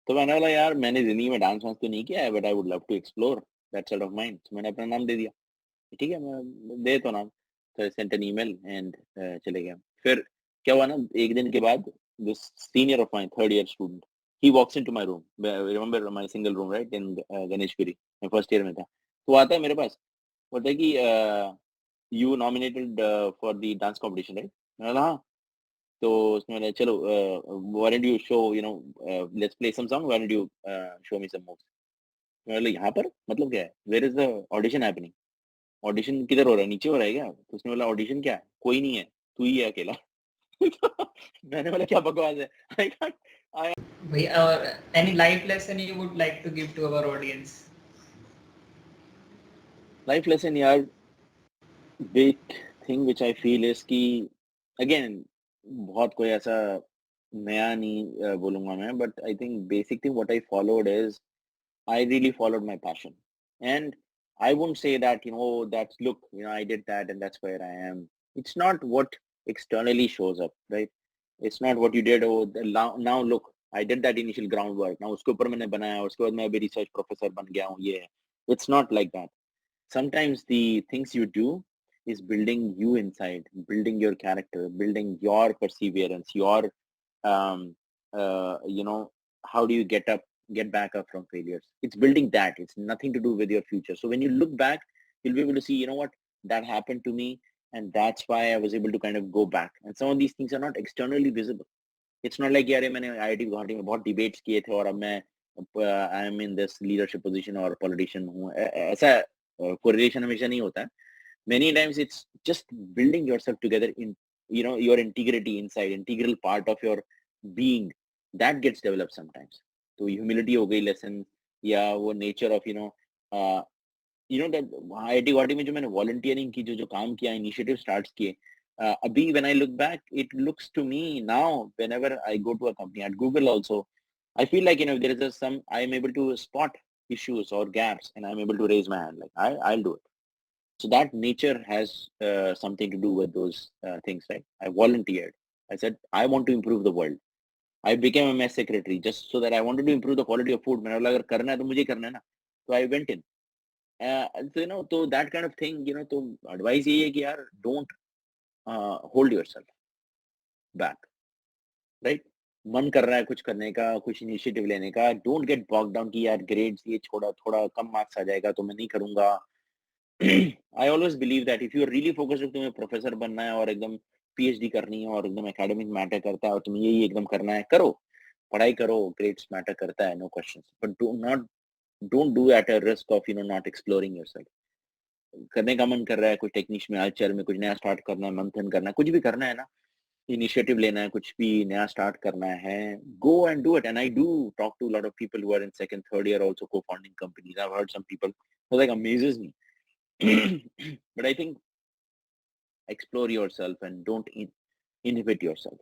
तो मैंने बोला यार मैंने जिंदगी में डांस वांस तो नहीं किया है but I would love to explore that side of mind. मैंने अपना नाम दे दिया. ठीक है मैं दे तो नाम. तो सेंट एन ईमेल एंड चले गया. फिर क्या हुआ ना, एक दिन के बाद this senior of my third year student he walks into my room. Remember my single room right in Ganeshpuri. मैं फर्स्ट ईयर में था. तो आता है मेरे पास, बोलता है कि you nominated for the dance competition right. मैंने बोला हाँ. तो उसने बोला चलो why don't you show let's play some song, why don't you show me some moves. मैं बोला यहाँ पर मतलब क्या है, where is the audition happening. Audition किधर हो रहा है, नीचे हो रहा है क्या? तो उसने बोला ऑडिशन क्या है, कोई नहीं है, तू ही है अकेला. मैंने बोला क्या बकवास है. I can't. Any life lesson you would like to give to our audience? Life lesson यार, big thing which I feel is कि अगेन बहुत कोई ऐसा नया नहीं बोलूंगा मैं, but I think basic thing what I followed is I really followed my passion. And I wouldn't say that, that's look, I did that and that's where I am. It's not what externally shows up, right? It's not what you did. Oh, now look, I did that initial groundwork. Now उसके ऊपर मैंने बनाया, उसके बाद मैं अभी research professor बन गया हूँ, ये. It's not like that. Sometimes the things you do is building you inside, building your character, building your perseverance, your, how do you get back up from failures. It's building that. It's nothing to do with your future. So when you look back, you'll be able to see, what, that happened to me. And that's why I was able to kind of go back. And some of these things are not externally visible. It's not like, यार मैंने IIT Guwahati में बहुत debates किए थे और अब मैं I am in this leadership position or politician हूँ. ऐसा correlation हमेशा नहीं होता है. Many times it's just building yourself together in, your integrity inside, integral part of your being that gets developed sometimes. तो ह्यूमिलिटी हो गई लेसन, या वो nature of that IIT Guwahati में जो मैंने वॉलंटियरिंग की, जो काम किया, इनिशिएटिव स्टार्ट किए, अभी when I look back it looks to me now whenever I go to a company at Google also, I feel like there is some I am able to spot issues or gaps and I'm able to raise my hand, like I'll do it. So that nature has something to do with those things, right? I volunteered. I said I want to improve the world. I became a mess secretary just so that I wanted to improve the quality of food. मैंने बोला अगर करना है तो मुझे करना है ना. So I went in. So तो that kind of thing, तो advice यही है कि यार don't hold yourself back, right? मन कर रहा है कुछ करने का, कुछ इनिशिएटिव लेने का, don't get bogged down कि यार grades ये छोड़ा, थोड़ा कम मार्क्स आ जाएगा तो मैं नहीं करूँगा. I always believe that if you are really focused, तुम्हें प्रोफेसर बनना है और एकदम PhD करनी है और एकदम एकेडमिक मैटर करता है और तुम्हें यही एकदम करना है, करो, पढ़ाई करो, ग्रेड्स मैटर करता है, no questions, but don't do at a risk of not exploring yourself. करने का मन कर रहा है, कुछ टेक्निश में आचार में कुछ नया स्टार्ट करना है, मंथन करना है, कुछ भी करना है ना, इनिशिएटिव लेना है, कुछ भी नया स्टार्ट करना है, go and do it. And I do talk to a lot of people who are in second, third year also co-founding companies. I've heard some people who like amazes me. But I think explore yourself and don't inhibit yourself.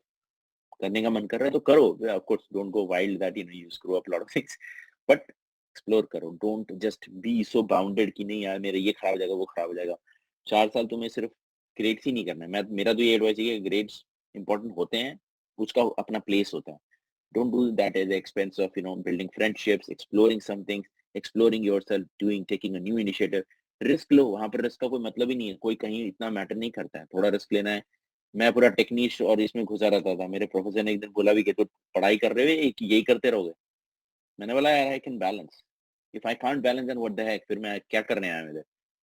करने का मन कर रहा है तो करो. Of course, don't go wild that you screw up a lot of things. But explore करो. Don't just be so bounded कि नहीं यार मेरा ये खराब हो जाएगा, वो खराब हो जाएगा. 4 साल तुम्हें सिर्फ ग्रेड्स ही नहीं करना है. मेरा तो ये एडवाइस है कि ग्रेड्स इंपॉर्टेंट होते हैं, उसका अपना प्लेस होता है. Don't do that at the expense of building friendships, exploring some things, exploring yourself, taking a new initiative. Risk लो, वहां पर रिस्क का कोई मतलब ही नहीं है, कोई कहीं इतना मैटर नहीं करता है, थोड़ा रिस्क लेना है। मैं पूरा टेक्निश और इसमें घुसा रहता था, मेरे प्रोफेसर ने एक दिन बोला भी कि तू पढ़ाई कर रहे हो एक यही करते रहोगे। मैंने बोला यार I can balance, if I can't balance then what the heck, फिर मैं क्या करने आया मेरे,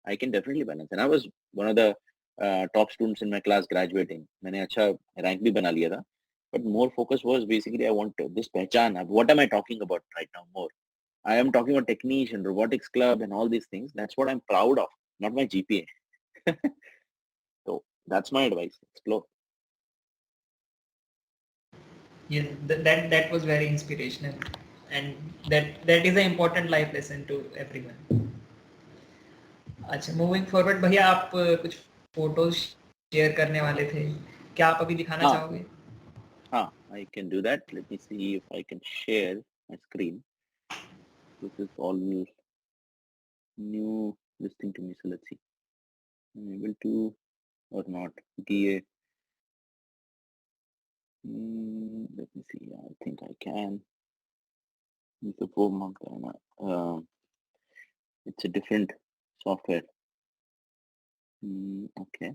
I can definitely balance and I was one of the top students in my class graduating, मैंने अच्छा रैंक भी बना लिया था, but more focus was basically I want this पहचान, अब what am I talking about right now more, I am talking about Techniche and Robotics Club and all these things. That's what I'm proud of, not my GPA. So that's my advice. Explore. Yeah, that was very inspirational, and that is an important life lesson to everyone. अच्छा, moving forward भैया, आप कुछ photos share करने वाले थे, क्या आप अभी दिखाना चाहोगे? I can do that. Let me see if I can share my screen. This is all new listing to me, so let's see. I'm able to or not. DA. Let me see. I think I can. It's a 4-month. It's a different software. Okay.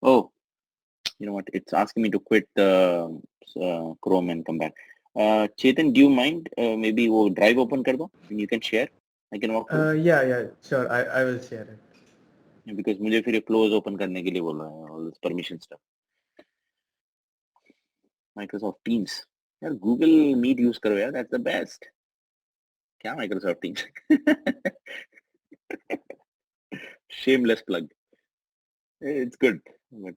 Oh, you know what? It's asking me to quit the Chrome and come back. Chetan, do you mind? Maybe वो drive open कर दो and you can share. I can walk through. Yeah, sure. I will share it. Because मुझे फिर close open करने के लिए बोल रहा है, all this permission stuff. Microsoft Teams. यार Google Meet use करो यार, that's the best. क्या Microsoft Teams? Shameless plug. It's good, but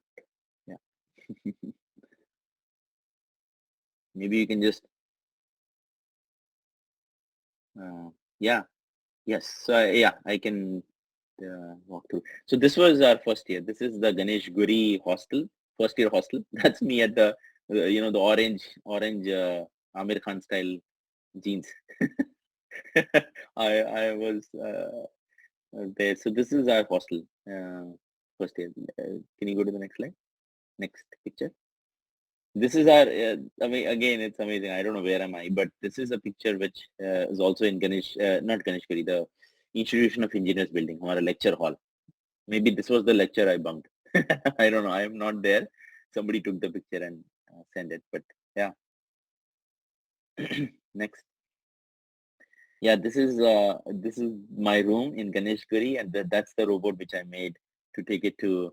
yeah. Maybe you can just yeah. Yes. So yeah, I can walk through. So this was our first year. This is the Ganesh Guri hostel, first year hostel. That's me at the the orange Amir Khan style jeans. I was there. So this is our hostel, first year. Can you go to the next slide? Next picture. This is our, I mean, again, it's amazing. I don't know where am I, but this is a picture which is also in Ganesh, not Ganesh Giri, the Institution of Engineers building, our lecture hall. Maybe this was the lecture I bunked. I don't know. I am not there. Somebody took the picture and sent it, but yeah. Next. Yeah, this is my room in Ganesh Giri, and that's the robot which I made to take it to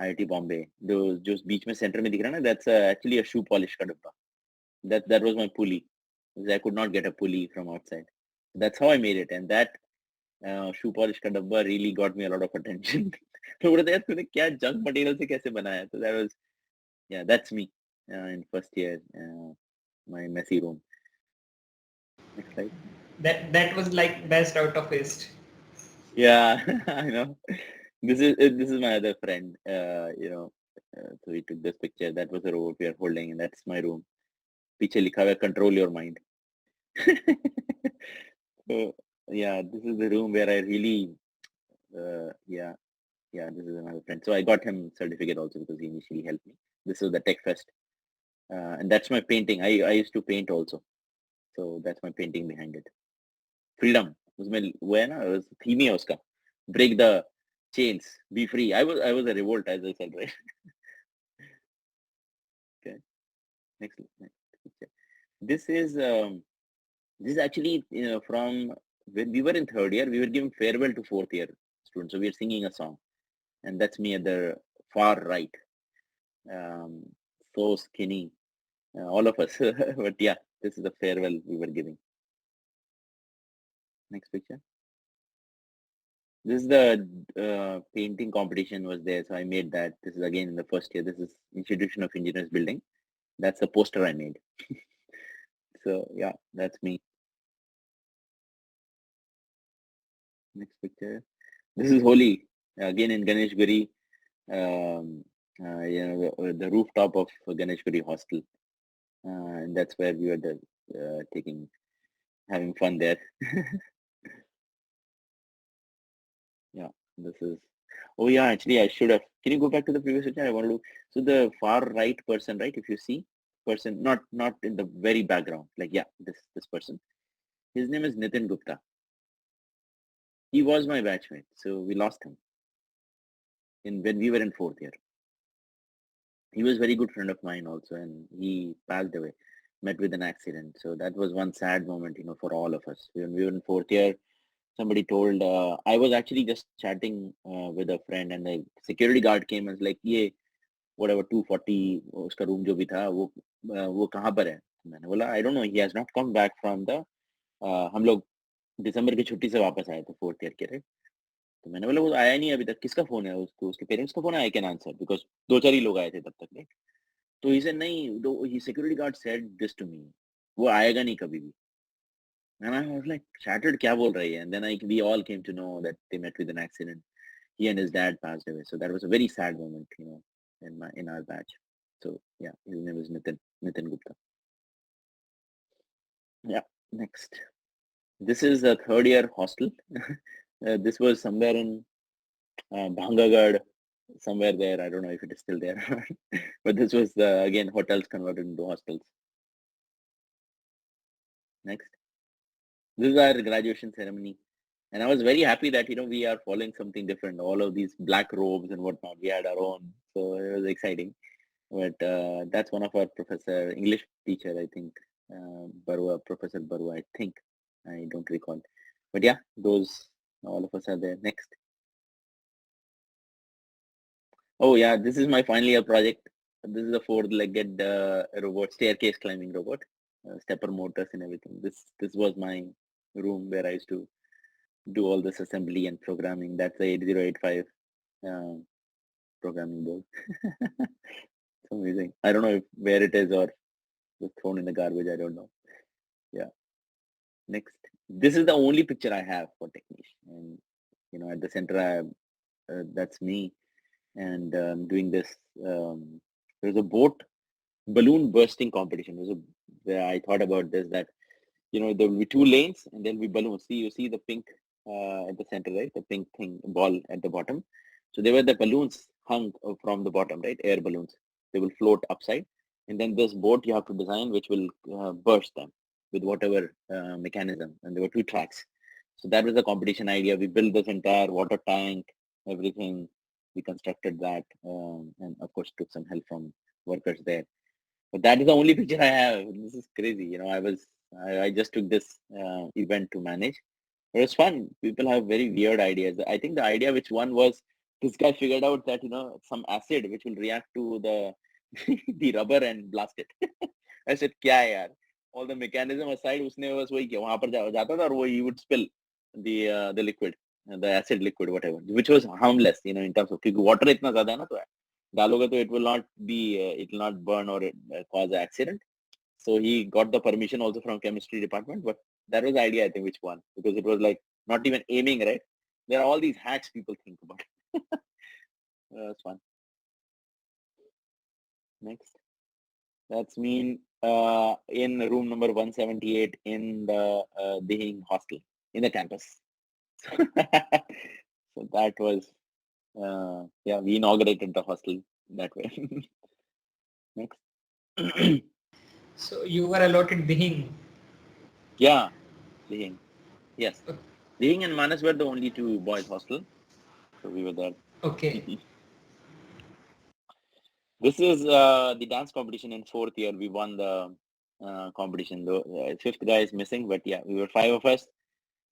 IIT Bombay. Those just beach mein center mein dikh raha na, that's actually a shoe polish ka dabba. That was my pulley, because I could not get a pulley from outside. That's how I made it, and that shoe polish ka dabba really got me a lot of attention. So what यार तूने क्या junk material से कैसे बनाया? So that was, yeah, that's me in first year, my messy room. Next slide. That was like best out of East. Yeah, I know. This is my other friend. So we took this picture. That was the robot we are holding, and that's my room. पीछे लिखा हुआ है, control your mind. So yeah, this is the room where I really, this is another friend. So I got him certificate also because he initially helped me. This is the Tech Fest, and that's my painting. I used to paint also, so that's my painting behind it. Freedom उसमें वो है ना, theme ही है उसका, break the chains, be free. I was a revolt, as I said, right? Okay, next picture. This is actually from when we were in third year. We were giving farewell to fourth year students, so we were singing a song, and that's me at the far right, so skinny, all of us. But yeah, this is the farewell we were giving. Next picture. This is the painting competition was there, so I made that. This is again in the first year. This is Institution of Engineers building. That's the poster I made. So yeah, that's me. Next picture. This is Holi, again in Ganesh Guri, the rooftop of Ganesh Guri hostel, and that's where we were having fun there. Yeah, this is. Oh yeah, actually I should have. Can you go back to the previous picture? I want to. So the far right person, right? If you see person, not in the very background, like yeah, this person. His name is Nitin Gupta. He was my batchmate, so we lost him when we were in 4th year. He was a very good friend of mine also, and he passed away, met with an accident. So that was one sad moment, for all of us. When we were in 4th year, somebody told, I was actually just chatting with a friend, and the security guard came and was like, "Ye, whatever 240 उसका room जो भी था वो कहाँ पर है?" मैंने बोला, "I don't know. He has not come back from the हम लोग दिसंबर की छुट्टी से वापस आए थे 4th year के, राइट? तो मैंने बोला, वो आया नहीं अभी तक, किसका फोन है उसको? उसके पेरेंट्स का फोन है? आई कैन आंसर बिकॉज 2-4 ही लोग आए थे तब तक, राइट? तो ही सेड नहीं, he security guard said this to me, वो आएगा नहीं कभी भी। And I was like shattered, क्या बोल रही है? And then we all came to know that they met with an accident. He and his dad passed away. So that was a very sad moment, in our batch. So yeah, his name is Nitin Gupta. Yeah, next. This is a 3rd year hostel. This was somewhere in Bhangagad, somewhere there. I don't know if it is still there, but this was again hotels converted into hostels. Next, this is our graduation ceremony, and I was very happy that we are following something different. All of these black robes and whatnot, we had our own, so it was exciting. But that's one of our professor, English teacher, I think, Professor Barua, I think. I don't recall, but yeah, those all of us are there. Next. Oh yeah, this is my final year project. This is a 4-legged robot, staircase climbing robot, stepper motors and everything. This was my room where I used to do all this assembly and programming. That's the 8085 programming board. It's amazing. I don't know where it is or was thrown in the garbage. I don't know. Yeah. Next. This is the only picture I have for Techniche, and at the center, that's me. And doing this, there's a balloon bursting competition. Where I thought about this, that there will be 2 lanes and there'll be balloons. You see the pink at the center, right? The pink ball at the bottom. So there were the balloons hung from the bottom, right? Air balloons. They will float upside, and then this boat you have to design which will burst them with whatever mechanism. And there were 2 tracks. So that was the competition idea. We built this entire water tank, everything. We constructed that, and of course took some help from workers there. But that is the only picture I have. This is crazy. I just took this event to manage. It was fun. People have very weird ideas. I think the idea which one was, this guy figured out that some acid which will react to the the rubber and blast it. I said, क्या है यार? All the mechanism aside, उसने बस वही किया, वहाँ पर जाता था और वो he would spill the liquid, the acid liquid, whatever, which was harmless, in terms of, क्योंकि water इतना ज़्यादा है ना, तो डालोगे तो it will not burn or cause an accident. So he got the permission also from chemistry department, but that was the idea, I think, which one, because it was like not even aiming, right? There are all these hacks people think about. That's fun. Next. That's me in room number 178 in the Dhing hostel in the campus. So that was, we inaugurated the hostel that way. Next. So you were allotted Dhing. Yeah, Dhing. Yes. Dhing and Manas were the only 2 boys hostel. So we were there. Okay. This is the dance competition in 4th year. We won the competition. The 5th guy is missing, but yeah, we were 5 of us.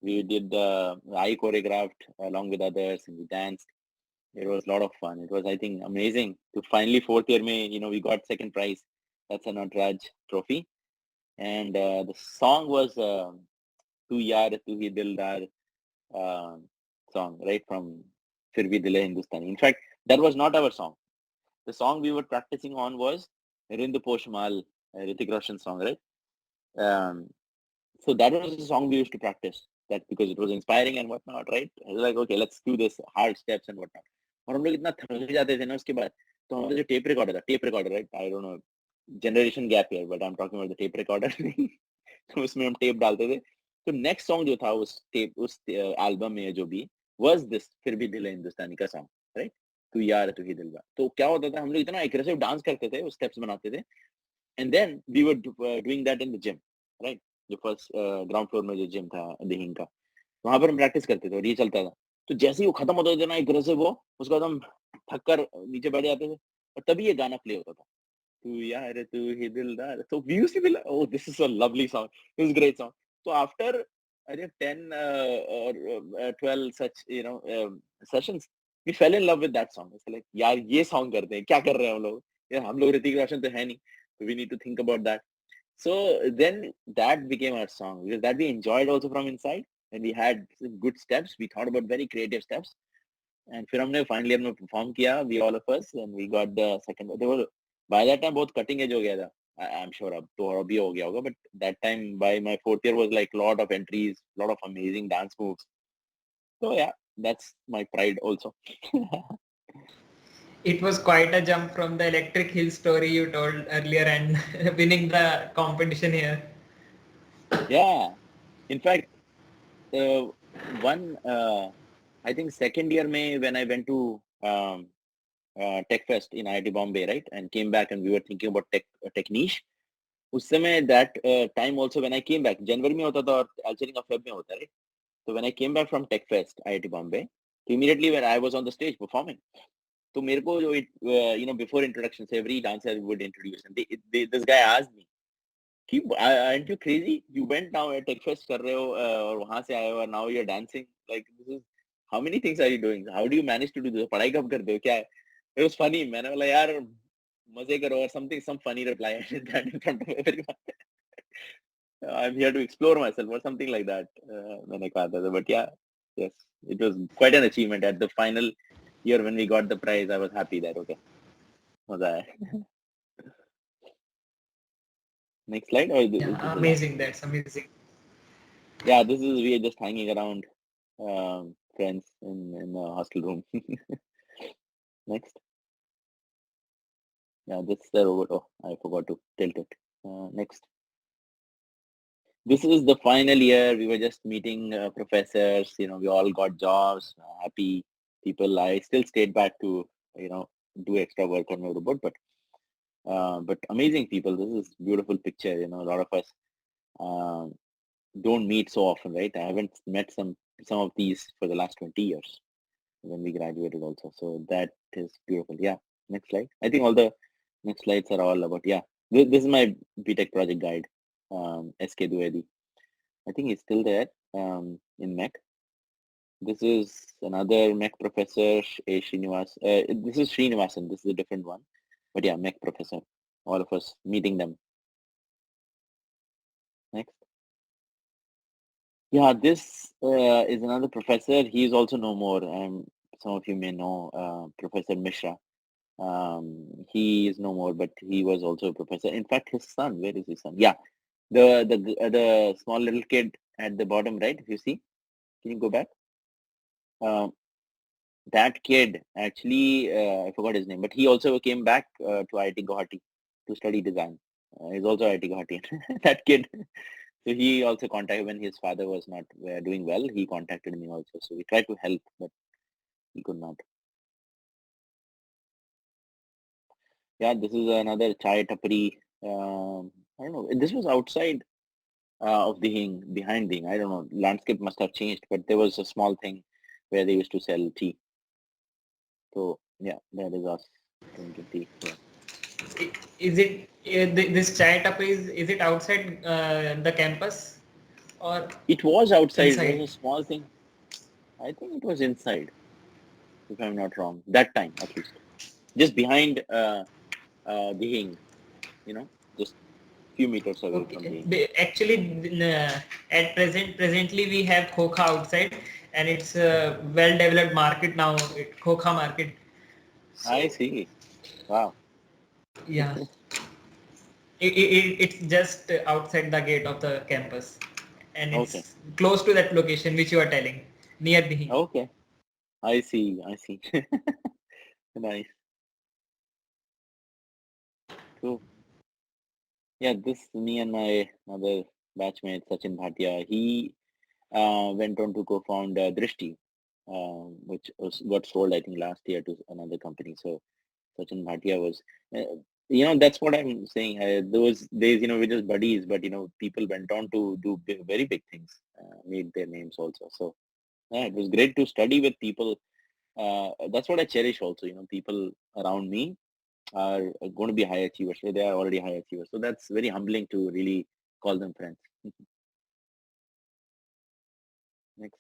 We did I choreographed along with others, and we danced. It was a lot of fun. It was, I think, amazing to finally 4th year we got 2nd prize. That's a Natraj trophy. And the song was Tu Yaar Tu Hi Dildar song, right, from Fir Bhi Dil Hai Hindustani. In fact, that was not our song. The song we were practicing on was Rind Poshmal, Hrithik Roshan song, right? So that was the song we used to practice, that because it was inspiring and whatnot, right? I was like, okay, let's do this hard steps and whatnot. और हम लोग इतना थक जाते थे ना उसके बाद, तो हमारा जो tape recorder, right? I don't know, generation gap here, but I'm talking about the tape recorder. तो उसमें हम टेप डालते थे. तो नेक्स्ट सॉन्ग जो था उस एल्बम में जो भी was this फिर भी दिल है हिंदुस्तानी का सॉन्ग, राइट? तू यार तू ही दिल बा. तो क्या होता था, हम लोग इतना एग्रेसिव डांस करते थे, स्टेप्स बनाते थे, and then we were doing that in the gym, right? जो फर्स्ट ग्राउंड फ्लोर में जो जिम था दिहिंग का, वहां पर हम प्रैक्टिस करते थे और ये चलता था। तो जैसे ही वो खत्म होता था ना एग्रेसिव वो, उसके बाद हम थक कर नीचे बैठ जाते थे और तभी ये गाना प्ले होता था, तू यार तू ही दिलदार। So we used to be like, oh, this is a lovely song. This is a great song. So after I think 10 or 12 such sessions, we fell in love with that song. It's like यार ये song करते हैं, क्या कर रहे हैं हम लोग? यार हम लोग ऋतिक रोशन तो है नहीं, so we need to think about that. So then that became our song because that we enjoyed also from inside, and we had some good steps. We thought about very creative steps, and फिर हमने finally हमने perform किया, we all of us, and we got the second. They were by that time बहुत cutting edge हो गया था. I'm sure अब तो और भी हो गया होगा, but that time by my fourth year was like lot of entries, lot of amazing dance moves. So yeah, that's my pride also. It was quite a jump from the Electric Hill story you told earlier and winning the competition here. Yeah, in fact, one I think second year May when I went to Tech Fest in IIT Bombay, right, and came back and we were thinking about Techniche. उस समय that time also when I came back, January में होता था और actually का Feb में होता है, right? So when I came back from Tech Fest, IIT Bombay, immediately when I was on the stage performing, तो मेरे को जो before introductions, every dancer would introduce, and this guy asked me, aren't you crazy? You went now at Tech Fest कर रहे हो और वहाँ से आए हो, and now you're dancing. Like this is how many things are you doing? How do you manage to do this? पढ़ाई कब करते हो? क्या है? It was funny. मैंने बोला यार मजे करो or some funny reply I did that in front of everyone. I'm here to explore myself or something like that. मैंने कहा था, but yeah, yes, it was quite an achievement. At the final year when we got the prize, I was happy that okay, मजा आया. Next slide. Or this is the Amazing. That's amazing. Yeah, this is we are just hanging around friends in the hostel room. Next. Yeah, this is the robot. Oh, I forgot to tilt it. Next. This is the final year. We were just meeting professors. We all got jobs. Happy people. I still stayed back to do extra work on my robot, but amazing people. This is beautiful picture. A lot of us don't meet so often, right? I haven't met some of these for the last 20 years when we graduated also. So that is beautiful. Yeah. Next slide. I think all the next slides are all about, yeah. This is my BTech project guide, SK Dwivedi. I think he's still there in MEC. This is another MEC professor, A. Srinivas. This is Srinivasan. This is a different one. But yeah, MEC professor. All of us meeting them. Next. Yeah, this is another professor. He is also no more. Some of you may know Professor Mishra. He is no more, but he was also a professor. In fact, his son. Where is his son? Yeah, the small little kid at the bottom, right? If you see, can you go back? That kid actually, I forgot his name, but he also came back to IIT Guwahati to study design. He's also IIT Guwahati. That kid. So he also contacted when his father was not doing well. He contacted me also. So we tried to help, but he could not. Yeah, this is another chai tapri. I don't know. This was outside of Dihing, behind Dihing. I don't know. Landscape must have changed, but there was a small thing where they used to sell tea. So yeah, that is us drinking tea. Yeah. Is it this chai tapri is it outside the campus or It was outside. inside? It was a small thing. I think it was inside, if I'm not wrong. That time, at least, just behind Dihing. Just few meters away from Dihing. Actually, at presently we have Khokha outside, and it's a well-developed market now. Khokha market. So, I see. Wow. yeah. It's just outside the gate of the campus, and it's Okay. close to that location which you are telling, near the. Okay. I see. Nice. Cool. Yeah, this me and my other batchmate Sachin Bhatia. He went on to co-found Drishti, which got sold I think last year to another company. So Sachin Bhatia was That's what I'm saying. Those days, we're just buddies, but people went on to do very big things, made their names also. So yeah, it was great to study with people. That's what I cherish also. People around me are going to be high achievers. So they are already high achievers. So that's very humbling to really call them friends. Next.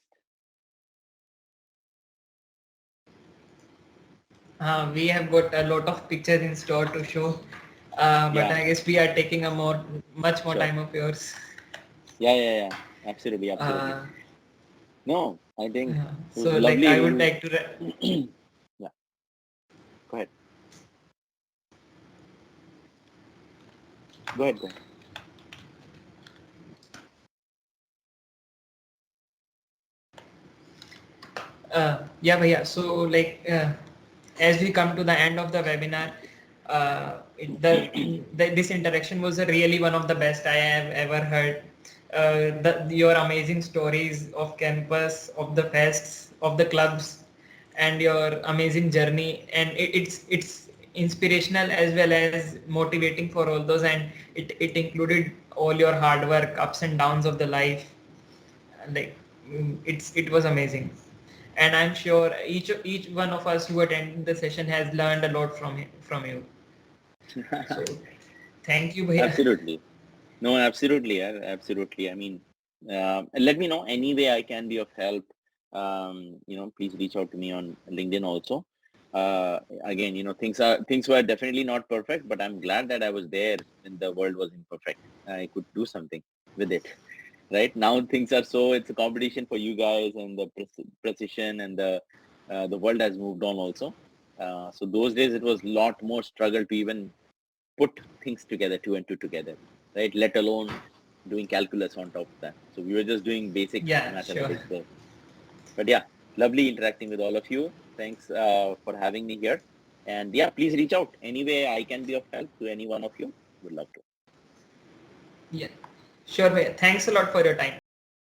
We have got a lot of pictures in store to show, but Yeah. I guess we are taking much more Sure. time of yours. Yeah. Absolutely. Uh, No, I think it was so like lovely. I would like to Yeah. Go ahead. Go ahead. yeah, bhaiya. So like as we come to the end of the webinar, this interaction was really one of the best I have ever heard. Your amazing stories of campus, of the fests, of the clubs, and your amazing journey, and it's inspirational as well as motivating for all those, and it included all your hard work, ups and downs of the life. Like it was amazing, and I'm sure each one of us who attended the session has learned a lot from you. So thank you, bhaiya. Absolutely. No, absolutely. Absolutely. I mean, let me know any way I can be of help. Please reach out to me on LinkedIn also. Again, things were definitely not perfect, but I'm glad that I was there when the world was imperfect. I could do something with it. Right now, things are it's a competition for you guys, and the precision, and the world has moved on also. So those days it was a lot more struggle to even put things together, two and two together, right? Let alone doing calculus on top of that. So we were just doing basic Yeah, sure. mathematics there. But yeah, lovely interacting with all of you. Thanks for having me here. And yeah, please reach out any way I can be of help to any one of you. Would love to. Yeah, sure, bhaiya. Thanks a lot for your time.